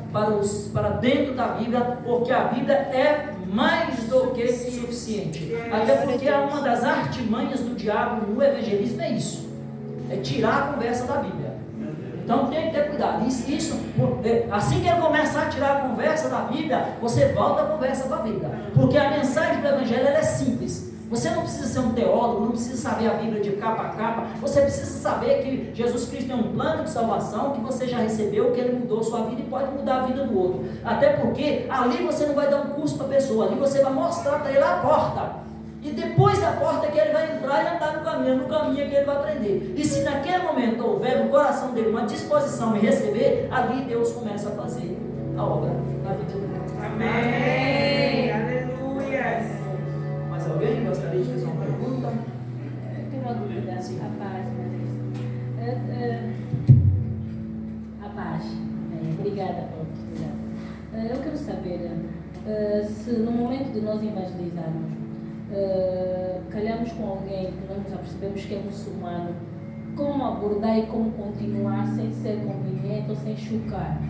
para dentro da Bíblia, porque a Bíblia é mais do que suficiente. Até porque uma das artimanhas do diabo no evangelismo é isso, é tirar a conversa da Bíblia. Então tem que ter cuidado. Assim que ele começar a tirar a conversa da Bíblia, você volta a conversa para a Bíblia, porque a mensagem do Evangelho ela é simples. Você não precisa ser um teólogo, não precisa saber a Bíblia de capa a capa. Você precisa saber que Jesus Cristo tem um plano de salvação, que você já recebeu, que Ele mudou sua vida e pode mudar a vida do outro. Até porque ali você não vai dar um curso para a pessoa, ali você vai mostrar para ele a porta. E depois da porta que ele vai entrar e andar no caminho é que ele vai aprender. E se naquele momento houver no coração dele uma disposição em receber, ali Deus começa a fazer a obra na vida dele. Amém. Aleluia. Mais alguém gostaria de fazer uma pergunta? Eu tenho uma dúvida. Sim. A paz, a paz. Obrigada pela oportunidade. Eu quero saber se no momento de nós evangelizarmos, calhamos com alguém que nós nos apercebemos que é muçulmano, como abordar e como continuar sem ser conveniente ou sem chocar?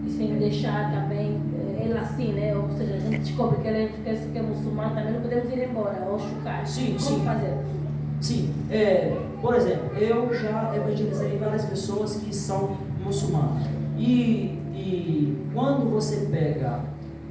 E sem deixar também ele assim, né? Ou seja, a gente descobre que ele é muçulmano, também não podemos ir embora ou chocar. Sim, como sim. fazer? Sim, por exemplo, eu já evangelizei várias pessoas que são muçulmanas. E quando você pega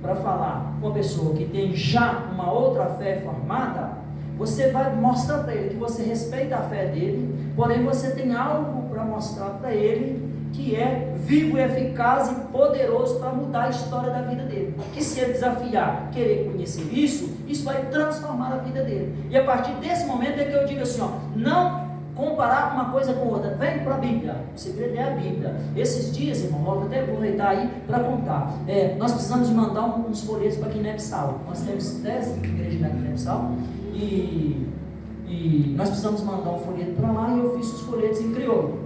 para falar com uma pessoa que tem já uma outra fé formada, você vai mostrar para ele que você respeita a fé dele, porém você tem algo para mostrar para ele que é vivo, eficaz e poderoso para mudar a história da vida dele. Que se ele desafiar, querer conhecer isso vai transformar a vida dele. E a partir desse momento é que eu digo assim, não comparar uma coisa com outra. Vem para a Bíblia, o segredo é a Bíblia. Esses dias, irmão, vou até aproveitar aí para contar. Nós precisamos mandar uns folhetos para Guiné-Bissau. Nós temos 10 igrejas na Guiné-Bissau e nós precisamos mandar um folheto para lá e eu fiz os folhetos em crioulo.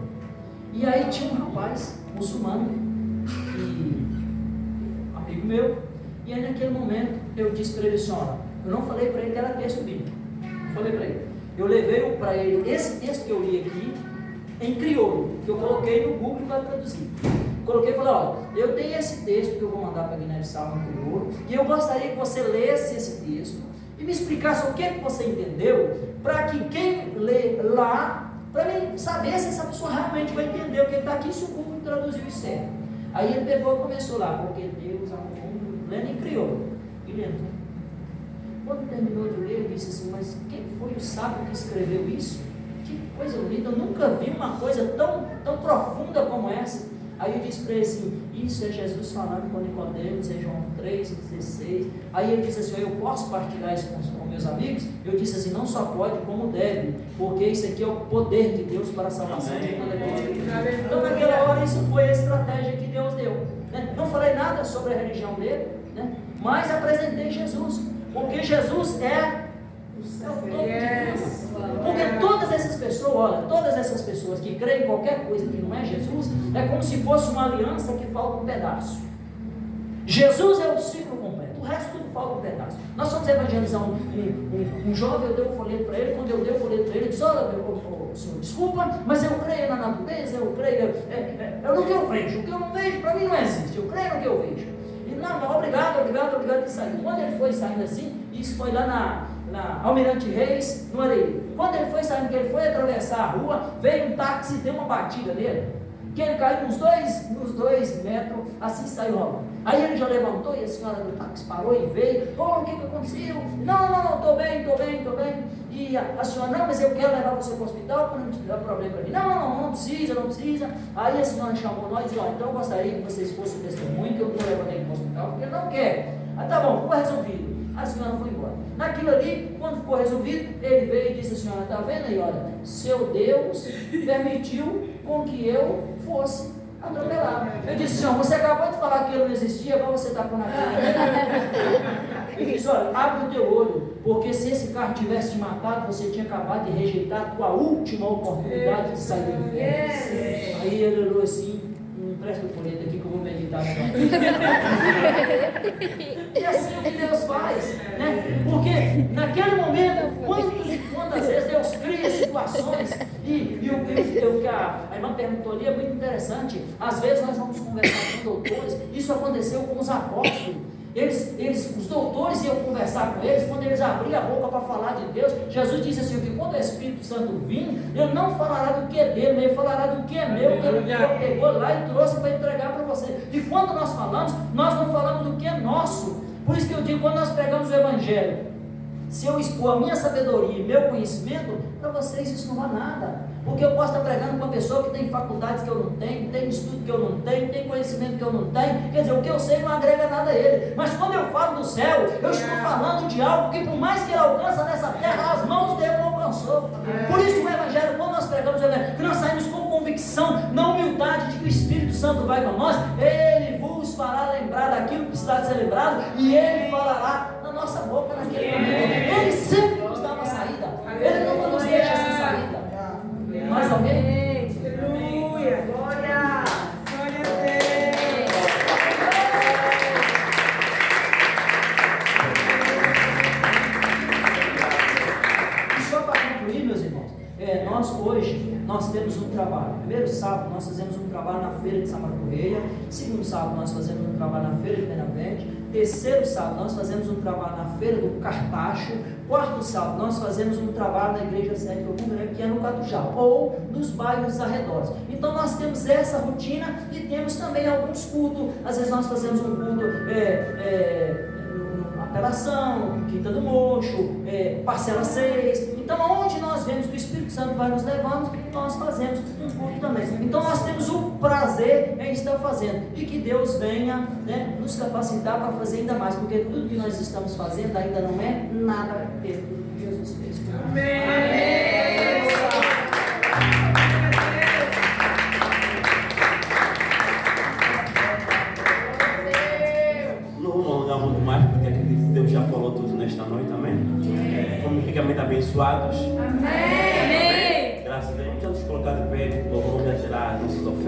E aí tinha um rapaz muçulmano, amigo meu, e aí naquele momento eu disse para ele assim, eu não falei para ele que era texto bíblico, eu falei para ele, eu levei para ele esse texto que eu li aqui, em crioulo, que eu coloquei no Google para traduzir. Coloquei e falei, eu tenho esse texto que eu vou mandar para Guiné-Bissau no crioulo, e eu gostaria que você lesse esse texto, e me explicasse o que você entendeu, para que quem lê lá, para mim saber se essa pessoa realmente vai entender o que está aqui, se o Google traduziu isso certo. Aí ele pegou e começou lá, porque Deus amou o mundo, lendo em crioulo, e ele entrou. Quando terminou de ler, ele disse assim, mas quem foi o sábio que escreveu isso? Que coisa bonita, eu nunca vi uma coisa tão profunda como essa. Aí eu disse para ele assim, isso é Jesus falando com Nicodemos, em João 3,16. Aí ele disse assim, eu posso partilhar isso com meus amigos? Eu disse assim, não só pode, como deve, porque isso aqui é o poder de Deus para a salvação de toda a vida. Então naquela hora isso foi a estratégia que Deus deu, né? Não falei nada sobre a religião dele, né? Mas apresentei Jesus, porque Jesus é o todo de Deus. Porque todas essas pessoas que creem em qualquer coisa que não é Jesus, é como se fosse uma aliança que falta um pedaço. Jesus é o ciclo completo, o resto tudo falta um pedaço. Nós fomos evangelizar um jovem, eu dei um folheto para ele, quando eu dei o folheto para ele, ele disse, senhor, desculpa, mas eu creio na natureza, eu creio, eu não que eu vejo, o que eu não vejo para mim não existe, eu creio no que eu vejo. E não, obrigado, e saiu. Quando ele foi saindo assim, isso foi lá na Almirante Reis, no Areia. Quando ele foi saindo, que ele foi atravessar a rua, veio um táxi e deu uma batida nele, que ele caiu nos 2 metros, assim saiu rolando. Aí ele já levantou e a senhora do táxi parou e veio, o que aconteceu? Não, estou bem. E a senhora, não, mas eu quero levar você para o hospital para não te dar problema para mim. Não precisa. Aí a senhora chamou nós e disse, então eu gostaria que vocês fossem testemunho, que eu estou levando ele para o hospital, porque ele não quer. Tá bom, ficou resolvido. A senhora foi embora. Naquilo ali, quando ficou resolvido, ele veio e disse: a senhora está vendo aí, olha, seu Deus permitiu com que eu fosse atropelado. Eu disse: senhor, você acabou de falar que ele não existia, agora você está com na cara. Ele disse: olha, abre o teu olho, porque se esse carro tivesse te matado, você tinha acabado de rejeitar a tua última oportunidade de sair do inferno. Aí ele olhou assim: não presta o colete aqui que eu vou meditar. E assim é o que Deus faz, né? Porque naquele momento, quantas vezes Deus cria situações, e o que a irmã perguntou ali é muito interessante. Às vezes nós vamos conversar com doutores, isso aconteceu com os apóstolos. Os doutores iam conversar com eles, quando eles abriam a boca para falar de Deus, Jesus disse assim, que quando o Espírito Santo vir, ele não falará do que é dele, mas ele falará do que é meu, que ele pegou lá e trouxe para entregar para você. E quando nós falamos, nós não falamos do que é nosso. Por isso que eu digo, quando nós pregamos o Evangelho, se eu expor a minha sabedoria e meu conhecimento, para vocês isso não vale nada. Porque eu posso estar pregando com uma pessoa que tem faculdades que eu não tenho, tem estudo que eu não tenho, tem conhecimento que eu não tenho. Quer dizer, o que eu sei não agrega nada a ele. Mas quando eu falo do céu, eu estou falando de algo que, por mais que ele alcança nessa terra, as mãos dele não alcançou. Por isso o Evangelho, quando nós pregamos o Evangelho, que nós saímos com convicção, na humildade de que o Espírito Santo vai com nós, ele vos fará lembrar daquilo que precisa ser lembrado, e ele falará na nossa boca naquele momento. Ele sempre nos dá uma saída. Ele não nos deixa sem saída. Mais alguém? Aleluia, glória, glória a Deus. E só para concluir, meus irmãos, nós temos um trabalho. Primeiro sábado nós fazemos um trabalho na feira de Samarco Correia. Segundo sábado nós fazemos um trabalho na feira de Benavente. Terceiro sábado nós fazemos um trabalho na feira do Cartacho. Quarto sábado nós fazemos um trabalho na igreja sede que eu congrego, que é no Catujá, ou nos bairros arredores. Então nós temos essa rotina e temos também alguns cultos. Às vezes nós fazemos um culto apelação, Quinta do Mocho, parcela 6. Então onde nós vemos que o Espírito Santo vai nos levando, nós fazemos um culto também. Então nós temos o prazer em estar fazendo, e que Deus venha, né, nos capacitar para fazer ainda mais, porque tudo que nós estamos fazendo ainda não é nada perto do que Jesus fez. Amém. Não vamos alongar muito mais, porque acredito que Deus já falou tudo nesta noite, amém? Fomos ricamente abençoados. Amém. Graças a Deus, já nos colocar de pé, louvor já será nossas ofertas.